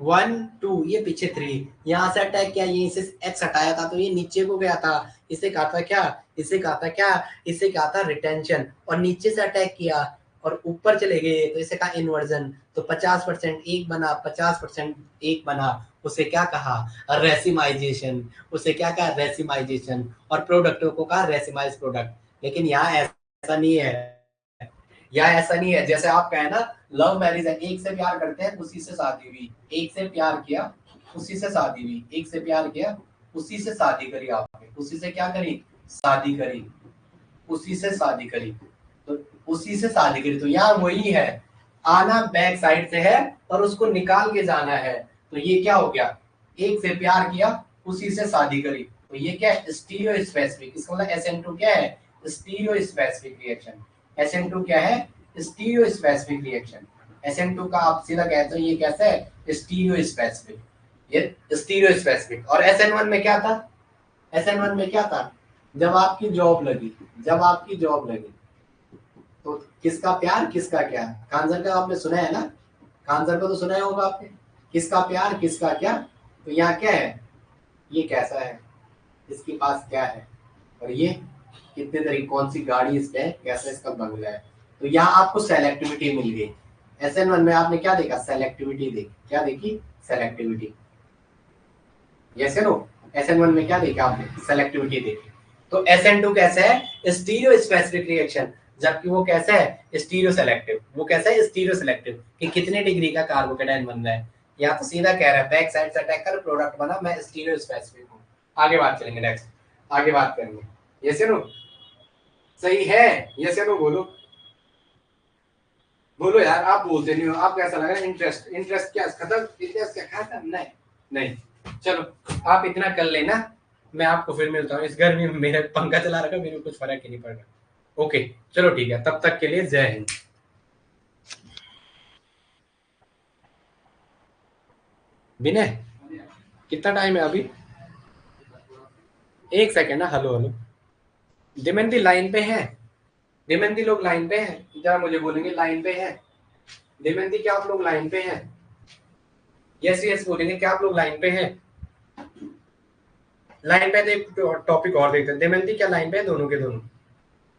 1 2, ये पीछे 3, यहाँ से अटैक किया, ये इसे एक्स हटाया था तो ये नीचे को गया था, इसे कहा था क्या, इसे कहा था क्या, इसे कहा था रिटेंशन। और नीचे से अटैक किया और ऊपर चले गए तो इसे कहा इन्वर्जन। तो 50% एक बना, 50% एक बना, उसे क्या कहा, रेसिमाइजेशन। उसे क्या कहा, रेसिमाइजेशन। और प्रोडक्टों को कहा रेसिमाइज प्रोडक्ट। लेकिन यहाँ ऐसा नहीं है, यहाँ ऐसा नहीं है। जैसे आप कहें ना लव मैरिज है, एक से प्यार करते हैं उसी से शादी हुई, एक से प्यार किया उसी से शादी हुई, एक से प्यार किया उसी से शादी करी, आपने उसी से क्या करी, शादी करी, उसी से शादी करी, तो उसी से शादी करी। तो यहाँ वही है, आना बैक साइड से है और उसको निकाल के जाना है। तो ये क्या हो गया, एक से प्यार किया उसी से शादी करी। तो ये क्या है, स्टीरियो स्पेसिफिक। इसका मतलब SN2 क्या है, स्टीरियो स्पेसिफिक रिएक्शन। SN2 क्या है, स्टीरियो स्पेसिफिक रिएक्शन। SN2 का आप सीधा कहते हो ये कैसे है, स्टीरियो स्पेसिफिक, ये स्टीरियो स्पेसिफिक। और SN1 में क्या था, SN1 में क्या था, जब आपकी जॉब लगी, जब आपकी जॉब लगी तो किसका प्यार किसका क्या, खानसर का आपने सुना है ना, खानसर को तो सुना होगा आपने, किसका प्यार किसका क्या। तो यहाँ क्या है, ये कैसा है, इसके पास क्या है, और ये कितने तरीके, कौन सी गाड़ी इस पे है, कैसा इसका बंगला है। तो यहाँ आपको सेलेक्टिविटी मिल गई। SN1 में आपने क्या देखा, सेलेक्टिविटी देखी, क्या देखी, सेलेक्टिविटी। यस नो, SN1 में क्या देखा आपने, सेलेक्टिविटी देखी। तो SN2 कैसा है, स्टीरियो स्पेसिफिक रिएक्शन, जबकि वो कैसा है, स्टीरियो सेलेक्टिव। वो कैसा है, स्टीरियो सेलेक्टिव, कि कितने डिग्री का कार्बोकेटाइन बन रहा है। या तो सीधा कह रहा है बैक साइड से अटैक कर प्रोडक्ट बना, मैं स्टीरियो स्पेसिफिक हूं। आगे बात चलेंगे, नेक्स्ट आगे बात करेंगे। यस नो, सही है, यस नो बोलो, बोलो यार, आप बोलते नहीं हो, आप कैसा लग रहा है, इंटरेस्ट, इंटरेस्ट क्या खत्म, इंटरेस्ट क्या खत्म, नहीं नहीं, चलो आप इतना कर लेना, मैं आपको फिर मिलता हूँ। इस गर्मी में मेरा पंखा चला रखा, मेरे को कुछ फर्क ही नहीं पड़ रहा। ओके चलो ठीक है, तब तक के लिए जय हिंद। विनय कितना टाइम है अभी, एक सेकेंड ना, हेलो हेलो, दिमंती लाइन पे है, दिमंती लोग लाइन पे हैं, जरा मुझे बोलेंगे लाइन पे है, दिमंती क्या आप लोग लाइन पे हैं, यस यस बोलेंगे, क्या आप लोग लाइन पे हैं, लाइन पे। एक टॉपिक और देखते हैं, देमंती क्या लाइन पे है, दोनों के दोनों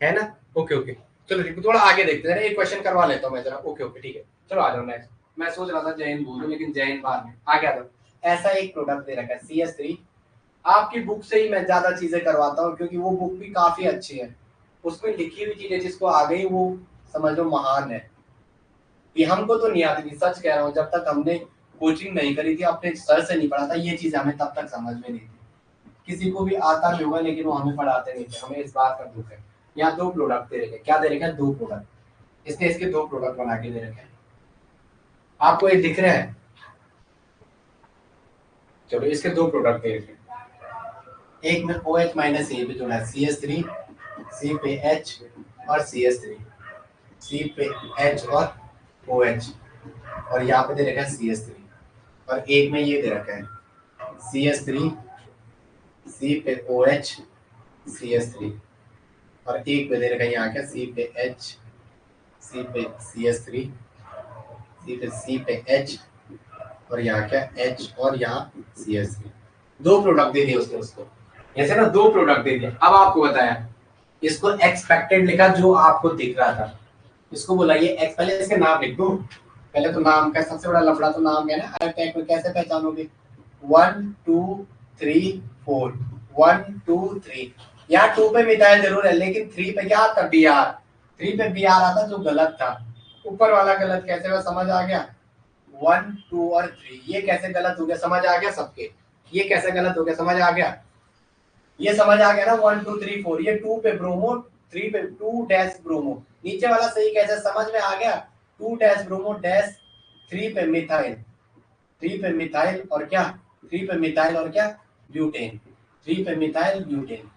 है ना, ओके ओके चलो ठीक है, थोड़ा आगे देखते हैं, एक क्वेश्चन करवा लेता हूँ मैं जरा, ओके ओके ठीक है, चलो आ जाओ नेक्स्ट। मैं सोच रहा था जैन बोलूं, लेकिन जैन बाद में आगे आ जाओ। ऐसा एक प्रोडक्ट दे रखा है CS3, आपकी बुक से ही मैं ज्यादा चीजें करवाता हूँ क्योंकि वो बुक भी काफी अच्छी है, उसमें लिखी हुई चीजें जिसको आ गई वो समझ लो महान है। ये हमको तो नहीं आती थी, सच कह रहा हूँ, जब तक हमने कोचिंग नहीं करी थी, अपने सर से नहीं पढ़ा था, ये चीज हमें तब तक समझ में नहीं थी। किसी को भी आता भी होगा लेकिन वो हमें पढ़ाते नहीं थे, हमें इस बात का दुख है। यहाँ 2 प्रोडक्ट दे रखे, क्या दे रखे हैं, 2 प्रोडक्ट, इसने इसके 2 प्रोडक्ट बना के दे रखे हैं, आपको ये दिख रहे हैं, चलो इसके 2 प्रोडक्ट दे रखे हैं, एक में OH माइनस ए पे जोड़ा है CS3, C पे H और CS3, C पे H और OH, और यहाँ पे दे रखा है CS3, और एक में ये दे रखा है CS3, C पे OH CS3, और एक पे दे रखा है यहाँ क्या, C पे H, C पे CS3, C पे H, और यहाँ क्या H और यहाँ CS3, 2 प्रोडक्ट दे दिए उसने उसको, ऐसे ना 2 प्रोडक्ट दे दिए। अब आपको बताया, इसको एक्सपेक्टेड लिखा जो आपको दिख रहा था, इसको बोला ये एक्स, पहले इसके नाम लिख दो, पहले तो नाम का सबसे बड़ा लफड़ा तो नाम है ना, अटैक में कैसे पहचानोगे, 1 2 3 4, 1 2 3, यहाँ 2 पे मिथाइल जरूर है लेकिन 3 पे क्या आता, Br, 3 पे Br आता जो गलत था, ऊपर वाला गलत कैसे हुआ समझ आ गया, 1 2 और 3, ये कैसे गलत हो गया समझ आ गया सबके, ये कैसे गलत हो गया समझ आ गया, ये समझ आ गया ना, 1 2 3 4, ये 2 पे ब्रोमो, 3 पे 2 डैश ब्रोमो, नीचे वाला सही कैसे समझ में आ गया, 2 डैश ब्रोमो डैश 3 पे मिथाइल, 3 पे मिथाइल और क्या, 3 पे मिथाइल और क्या, ब्यूटेन, 3 पे मिथाइल ब्यूटेन,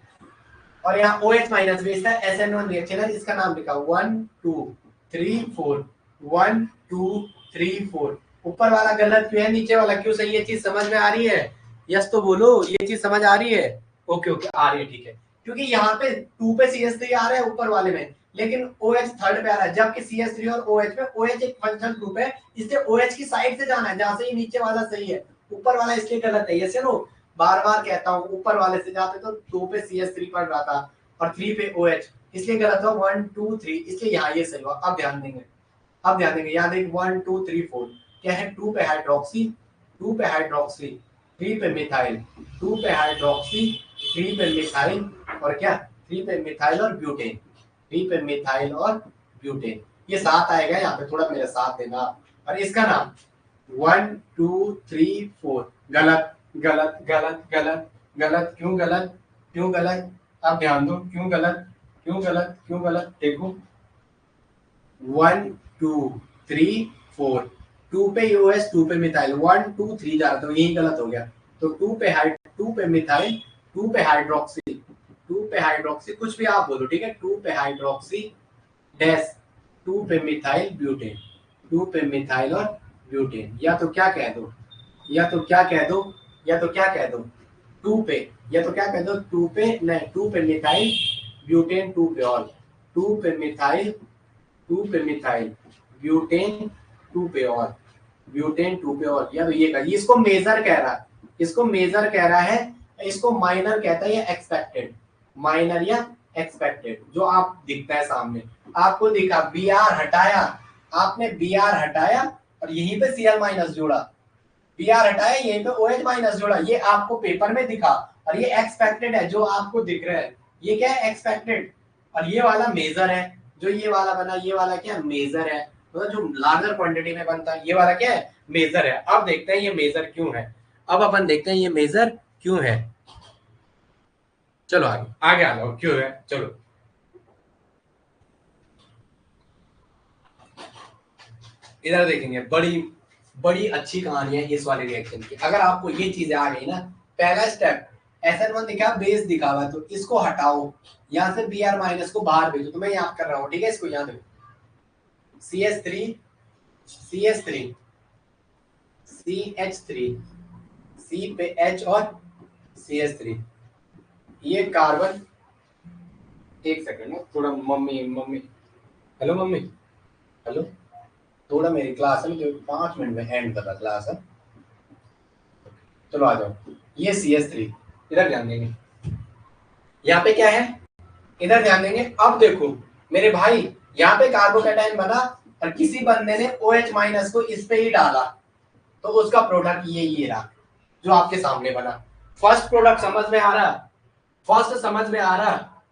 और यहाँ OH माइनस बेस है, SN1 रिएक्शन है, इसका नाम लिखा 1 2 3 4, 1 2 3 4, ऊपर वाला गलत क्यों है, नीचे वाला क्यों सही, ये चीज समझ में आ रही है, यस तो बोलो, ये चीज समझ आ रही है, ओके ओके आ रही है ठीक है, क्योंकि यहाँ पे 2 पे CS3 आ रहा है ऊपर वाले में, लेकिन OH थर्ड पे आ रहा है, जबकि CH3 और OH में OH एक फंक्शनल ग्रुप है, इसलिए OH की साइड से जाना है, जहां से ये नीचे वाला सही है, ऊपर वाला इसलिए गलत है। ये नो बार बार कहता हूँ, ऊपर वाले से जाते तो 2 पे CH3 पड़ रहा था और 3 पे OH, इसलिए गलत हुआ 1 2 3, इसलिए यहाँ ये सही हुआ। अब ध्यान देंगे, अब ध्यान देंगे, यहाँ देख 1 2 3 4 क्या है, 2 पे हाइड्रोक्सी, 2 पे हाइड्रोक्सी, 3 पे मिथाइल, 2 पे हाइड्रोक्सी, 3 पे मिथाइल और क्या 3 पे मिथाइल और ब्यूटेन, 3 पे मिथाइल और ब्यूटेन। ये 7 आएगा यहाँ पे, थोड़ा मेरे साथ देना। और इसका नाम 1 2 3 4 गलत गलत गलत गलत गलत, क्यों गलत, क्यों गलत, अब ध्यान दो क्यों गलत, क्यों गलत, क्यों गलत, देखो 1 2 3 4, 2 पे OH, 2 पे मिथाइल, 1 2 3 जा रहा था, यही गलत हो गया। तो 2 पे मिथाइल, 2 पे हाइड्रोक्सी, 2 पे हाइड्रोक्सी, कुछ भी आप बोलो ठीक है, 2 पे हाइड्रोक्सी डैश 2 पे मिथाइल ब्यूटेन, 2 पे मिथाइल और ब्यूटेन, या तो क्या कह दो, या तो क्या कह दो, या तो क्या कह दो 2 पे, या तो क्या कह दो 2 पे नहीं, 2 पे मिथाइल ब्यूटेन 2 पे ऑल, 2 पे मिथाइल, 2 पे मिथाइल ब्यूटेन 2 पे ऑल, ब्यूटेन 2 पे ऑल, या तो ये कर, इसको मेजर कह रहा है, इसको मेजर कह रहा है, इसको माइनर कहता है या एक्सपेक्टेड, माइनर या एक्सपेक्टेड, जो आप दिखता है सामने, आपको दिखा Br हटाया, आपने Br हटाया और यहीं पे Cl माइनस जोड़ा, Br हटाया यहीं पे OH माइनस जोड़ा, ये आपको पेपर में दिखा और ये एक्सपेक्टेड है जो आपको दिख रहा है, ये क्या है एक्सपेक्टेड, और ये वाला मेजर है, जो ये वाला बना ये वाला क्या मेजर है, मतलब जो लार्जर क्वांटिटी में बनता है, ये वाला क्या है मेजर है। अब देखते हैं ये मेजर क्यों है, अब अपन देखते हैं ये मेजर क्यों है। चलो आगे आगे आ जाओ, क्यों है, चलो इधर देखेंगे, बड़ी बड़ी अच्छी कहानी है इस वाले रिएक्शन की। अगर आपको ये चीजें आ गई ना, पहला स्टेप SN1 दिखा, बेस दिखा हुआ, तो इसको हटाओ, यहाँ से Br माइनस को बाहर भेजो, तो मैं याद कर रहा हूँ ठीक है, इसको याद रखो CH3 CH3 CH3 C पे H और CH3, ये कार्बन, एक सेकंड ना, थोड़ा mummy mummy, hello mummy, hello, थोड़ा मेरी क्लास है, मुझे 5 मिनट में एंड कर रहा क्लास है, चलो आ जाओ। ये CH3, इधर ध्यान देंगे, यहाँ पे क्या है, इधर ध्यान देंगे। अब देखो मेरे भाई, यहाँ पे कार्बोकैटायन बना और किसी बंदे ने OH माइनस को इस पे ही डाला, तो उसका प्रोडक्ट ये रहा जो आपके सामने बना। फर्स्ट प्रोडक्ट समझ में आ रहा, फर्स्ट समझ में आ रहा,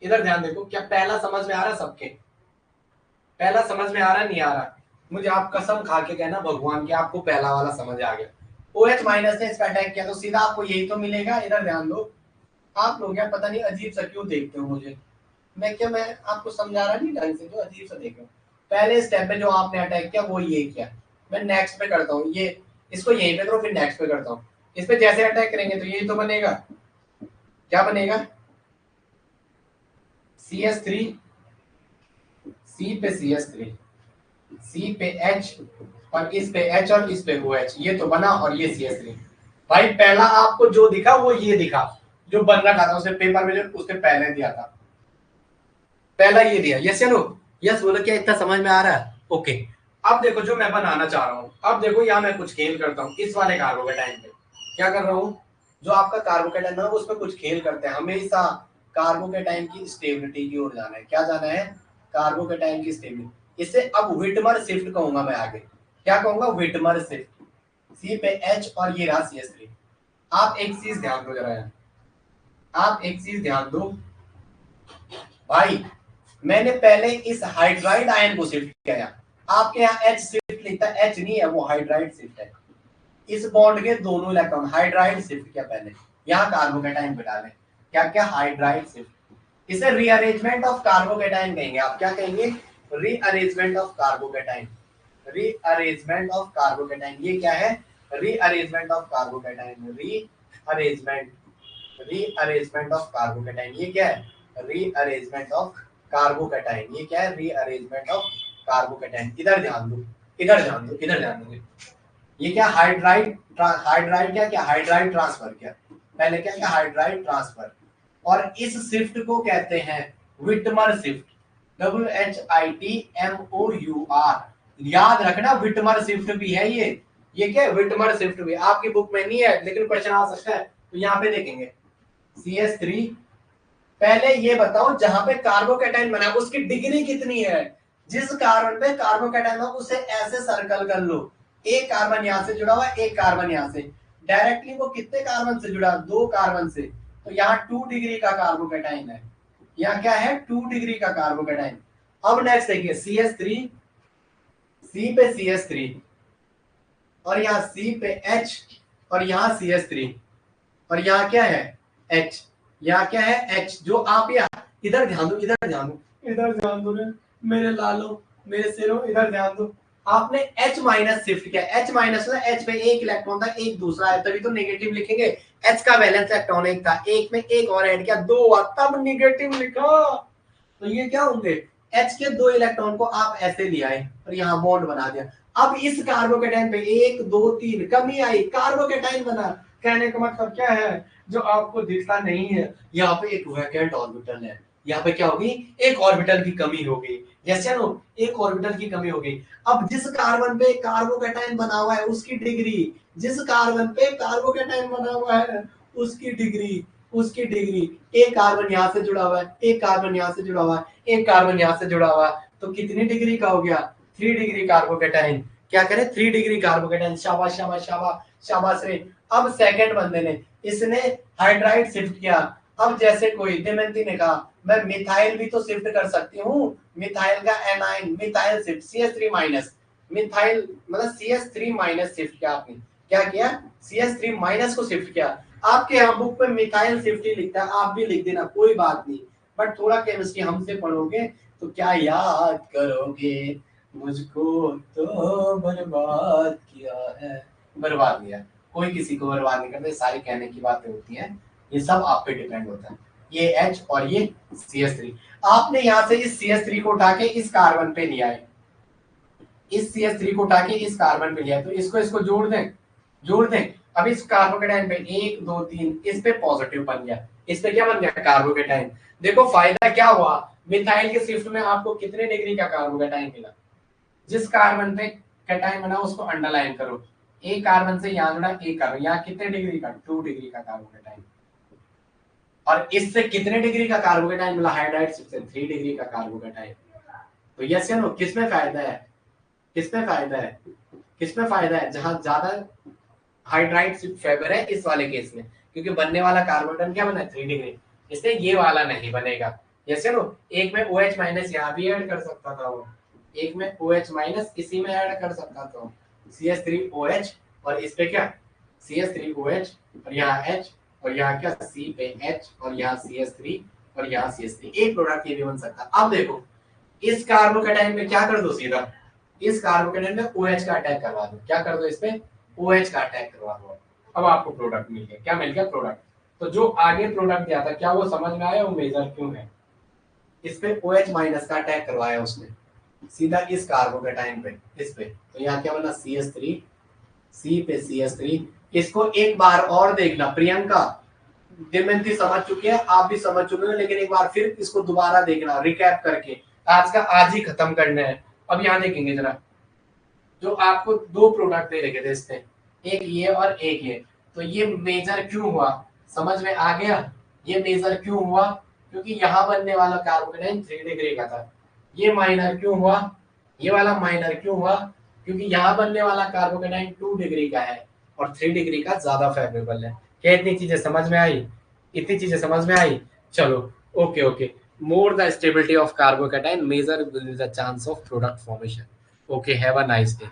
इधर ध्यान देखो, क्या पहला समझ में आ रहा सबके, पहला समझ में आ रहा नहीं आ रहा, मुझे आप कसम खा के कहना भगवान की आपको पहला वाला समझ आ गया, OH माइनस ने इस पर अटैक किया तो सीधा आपको यही तो मिलेगा। इधर ध्यान दो, आप लोग यार पता नहीं अजीब सा क्यों देखते हो मुझे, मैं आपको समझा रहा नहीं ढंग से, जो अजीब सा देख रहे हो। पहले स्टेप में जो आपने अटैक किया वो ये किया, मैं नेक्स्ट पे करता हूँ, ये इसको यहीं पे करो फिर नेक्स्ट पे करता हूँ, इस पे जैसे अटैक करेंगे तो यही तो बनेगा, क्या बनेगा CH3 C पे CH3 C पे H और इस पे H और इस पे OH, ये तो बना और ये CH3। भाई पहला आपको जो दिखा वो ये दिखा, जो बन रखा था उसे पेपर में जो उसने पहले दिया था, पहला ये दिया। यस या नो, यस बोलो, क्या इतना समझ में आ रहा है, ओके। अब देखो जो मैं बनाना चाह रहा हूँ, अब देखो यहाँ मैं कुछ खेल करता हूँ इस वाले कार्बोकेटाइन पे, क्या कर रहा हूँ, जो आपका कार्बोकेटाइन है उस पर कुछ खेल करते हैं, हमेशा कार्बोकेटाइन की स्टेबिलिटी की ओर जाना है, क्या जाना है, कार्बोकेटाइन की स्टेबिलिटी। इसे अब व्हिटमर शिफ्ट कहूंगा मैं आगे, क्या कहूंगा, व्हिटमर शिफ्ट, सी पे H और ये रहा CH3। आप एक चीज ध्यान दो जरा यार, आप एक चीज ध्यान दो भाई, मैंने पहले इस हाइड्राइड आयन को शिफ्ट किया, आपके यहाँ H शिफ्ट लिखता है, H नहीं है वो हाइड्राइड शिफ्ट है, इस बॉन्ड के दोनों इलेक्ट्रॉन हाइड्राइड शिफ्ट किया पहले, यहाँ कार्बोकेटाइन पे डाले, क्या क्या हाइड्राइड शिफ्ट, इसे रीअरेंजमेंट ऑफ कार्बोकेटाइन कहेंगे, आप क्या कहेंगे, rearrangement of carbocation, rearrangement of carbocation, ये क्या है, rearrangement of carbocation, rearrangement, rearrangement of carbocation, ये क्या है, रीअरेंजमेंट ऑफ कार्बोकेटाइन, ये क्या है, रीअरेंजमेंट ऑफ कार्बोकेटाइन। इधर ध्यान दो, इधर ध्यान दो, इधर ध्यान दो, ये क्या हाइड्राइड, हाइड्राइड क्या हाइड्राइड ट्रांसफर किया, पहले क्या हाइड्राइड ट्रांसफर, और इस शिफ्ट को कहते हैं व्हिटमर शिफ्ट, WHITMOUR, याद रखना विटमर शिफ्ट भी है ये क्या है, विटमर शिफ्ट भी आपकी बुक में नहीं है लेकिन क्वेश्चन आ सकता है, तो यहाँ पे देखेंगे CH3। पहले ये बताओ जहां पे कार्बोकेटाइन बना उसकी डिग्री कितनी है, जिस कार्बन पे कार्बोकेटाइन हो उसे ऐसे सर्कल कर लो, एक कार्बन यहां से जुड़ा हुआ, एक कार्बन यहां से, डायरेक्टली वो कितने कार्बन से जुड़ा, 2 कार्बन से, तो यहाँ 2 डिग्री का कार्बोकेटाइन है, यहाँ क्या है 2 डिग्री का कार्बोकेटाइन। अब नेक्स्ट देखिए CH3, C पे CH3 और यहाँ C पे H और यहाँ CH3 और यहाँ क्या है H, यहाँ क्या है H, जो आप यहाँ इधर ध्यान दो, इधर ध्यान दो, इधर ध्यान दो मेरे लालो, मेरे सिरों, इधर ध्यान दो, आपने H माइनस शिफ्ट किया, H माइनस में H में एक इलेक्ट्रॉन था, एक दूसरा है, तभी तो नेगेटिव लिखेंगे, H का वैलेंस इलेक्ट्रॉन एक था, एक में एक और ऐड किया, 2 हुआ तब नेगेटिव लिखा। तो ये क्या होंगे, H के 2 इलेक्ट्रॉन को आप ऐसे ले आए और यहाँ बॉन्ड बना दिया, अब इस कार्बोकेटाइन पे 1 2 3 कमी आई, कार्बोकेटाइन बना, कहने का मतलब क्या है, जो आपको दिखता नहीं है, यहाँ पे एक वैकेंट ऑर्बिटल है, यहाँ पे क्या होगी, एक ऑर्बिटल की कमी हो गई, जैसे नो एक ऑर्बिटल की कमी हो गई। अब जिस कार्बन पे कार्बोकेटाइन बना हुआ है उसकी डिग्री, जिस कार्बन पे कार्बोकेटाइन बना हुआ है उसकी डिग्री, उसकी डिग्री, एक कार्बन यहाँ से जुड़ा हुआ है, एक कार्बन यहाँ से जुड़ा हुआ है, एक कार्बन यहाँ से जुड़ा हुआ है, तो कितनी डिग्री का हो गया, 3 डिग्री कार्बोकेटाइन। क्या करें, 3 डिग्री कार्बोकेटाइन, शाबाश शाबाश शाबाश शाबाश रे। अब सेकंड बंदे ने, इसने हाइड्राइड शिफ्ट किया, अब जैसे कोई दमयंती ने कहा मैं मिथाइल भी तो शिफ्ट कर सकती हूँ, मिथाइल का A9, methyl shift CH3 minus, methyl मतलब CH3 माइनस शिफ्ट किया आपने, क्या किया CH3 माइनस को शिफ्ट किया। आपके यहाँ बुक पे मिथाइल शिफ्ट ही लिखता है, आप भी लिख देना कोई बात नहीं, बट थोड़ा केमिस्ट्री हमसे पढ़ोगे तो क्या याद करोगे, मुझको तो बर्बाद किया है, बर्बाद किया, कोई किसी को बर्बाद नहीं करते, सारी कहने की बातें होती हैं, ये सब आप पे डिपेंड होता है। ये H और ये CH3, आपने यहाँ से इस CH3 को उठा के इस कार्बन पे लिया है, इस CH3 को उठा के इस कार्बन पे लिया है, तो इसको जोड़ दें, जोड़ दें। अब इस कार्बोकेटाइन पे 1 2 3 इस पे पॉजिटिव बन गया, इस पे क्या बन गया कार्बोकेटाइन। देखो फायदा क्या हुआ, मिथाइल के शिफ्ट में आपको कितने डिग्री का कार्बोकेटाइन मिला, जिस कार्बन पे कैटाइन बना उसको अंडरलाइन करो, एक कार्बन से यहाँ जुड़ा, एक कार्बन, यहाँ कितने डिग्री का 2 डिग्री का कार्बोकेटाइन, और इससे कितने डिग्री का कार्बोकेटाइन मिला, हाइड्राइड शिफ्ट से 3 डिग्री का कार्बोकेटाइन। तो यस या नो, किसमें फायदा है, किसमें फायदा है, किसमें फायदा है, जहां ज्यादा हाइड्राइड शिफ्ट फेवर है इस वाले केस में, क्योंकि बनने वाला कार्बोकेटाइन क्या बना है 3 डिग्री, इसलिए ये वाला नहीं बनेगा। यस या नो, एक में OH माइनस यहाँ भी ऐड कर सकता था वो, एक में OH माइनस इसी में ऐड कर सकता था, CH3OH और इस पे क्या CH3OH और यहाँ H और यहाँ क्या C पे H और यहाँ CH3 और यहाँ CH3, एक प्रोडक्ट ये भी बन सकता। अब देखो इस कार्बोकेटाइन में क्या कर दो, सीधा इस कार्बोकेटाइन में OH का अटैक करवा दो, क्या कर दो, इस पे OH का अटैक करवा दो, अब आपको प्रोडक्ट मिल गया, क्या मिल गया प्रोडक्ट। तो जो आगे प्रोडक्ट दिया था क्या वो समझ में आया, वो मेजर क्यों है, इस पे OH माइनस का अटैक करवाया उसने सीधा इस कार्बोकेटाइन पे, इस पे, तो यहाँ क्या बना CH3, C पे CH3। इसको एक बार और देखना, प्रियंका दमयंती समझ चुकी है, आप भी समझ चुके हो, लेकिन एक बार फिर इसको दोबारा देखना रिकैप करके, आज का आज ही खत्म करना है। अब यहाँ देखेंगे जरा, जो आपको 2 प्रोडक्ट दे रखे थे इसमें, एक ये और एक ये, तो ये मेजर क्यों हुआ, समझ में आ गया, ये मेजर क्यों हुआ, क्योंकि यहाँ बनने वाला कार्बोकेटाइन 3 डिग्री का था। ये माइनर क्यों हुआ, ये वाला माइनर क्यों हुआ, क्योंकि यहाँ बनने वाला कार्बोकेटाइन 2 डिग्री का है और 3 डिग्री का ज्यादा फेवरेबल है। क्या इतनी चीजें समझ में आई, इतनी चीजें समझ में आई, चलो okay okay. More the stability of carbocation measure the chance of product formation. Okay, have a nice day.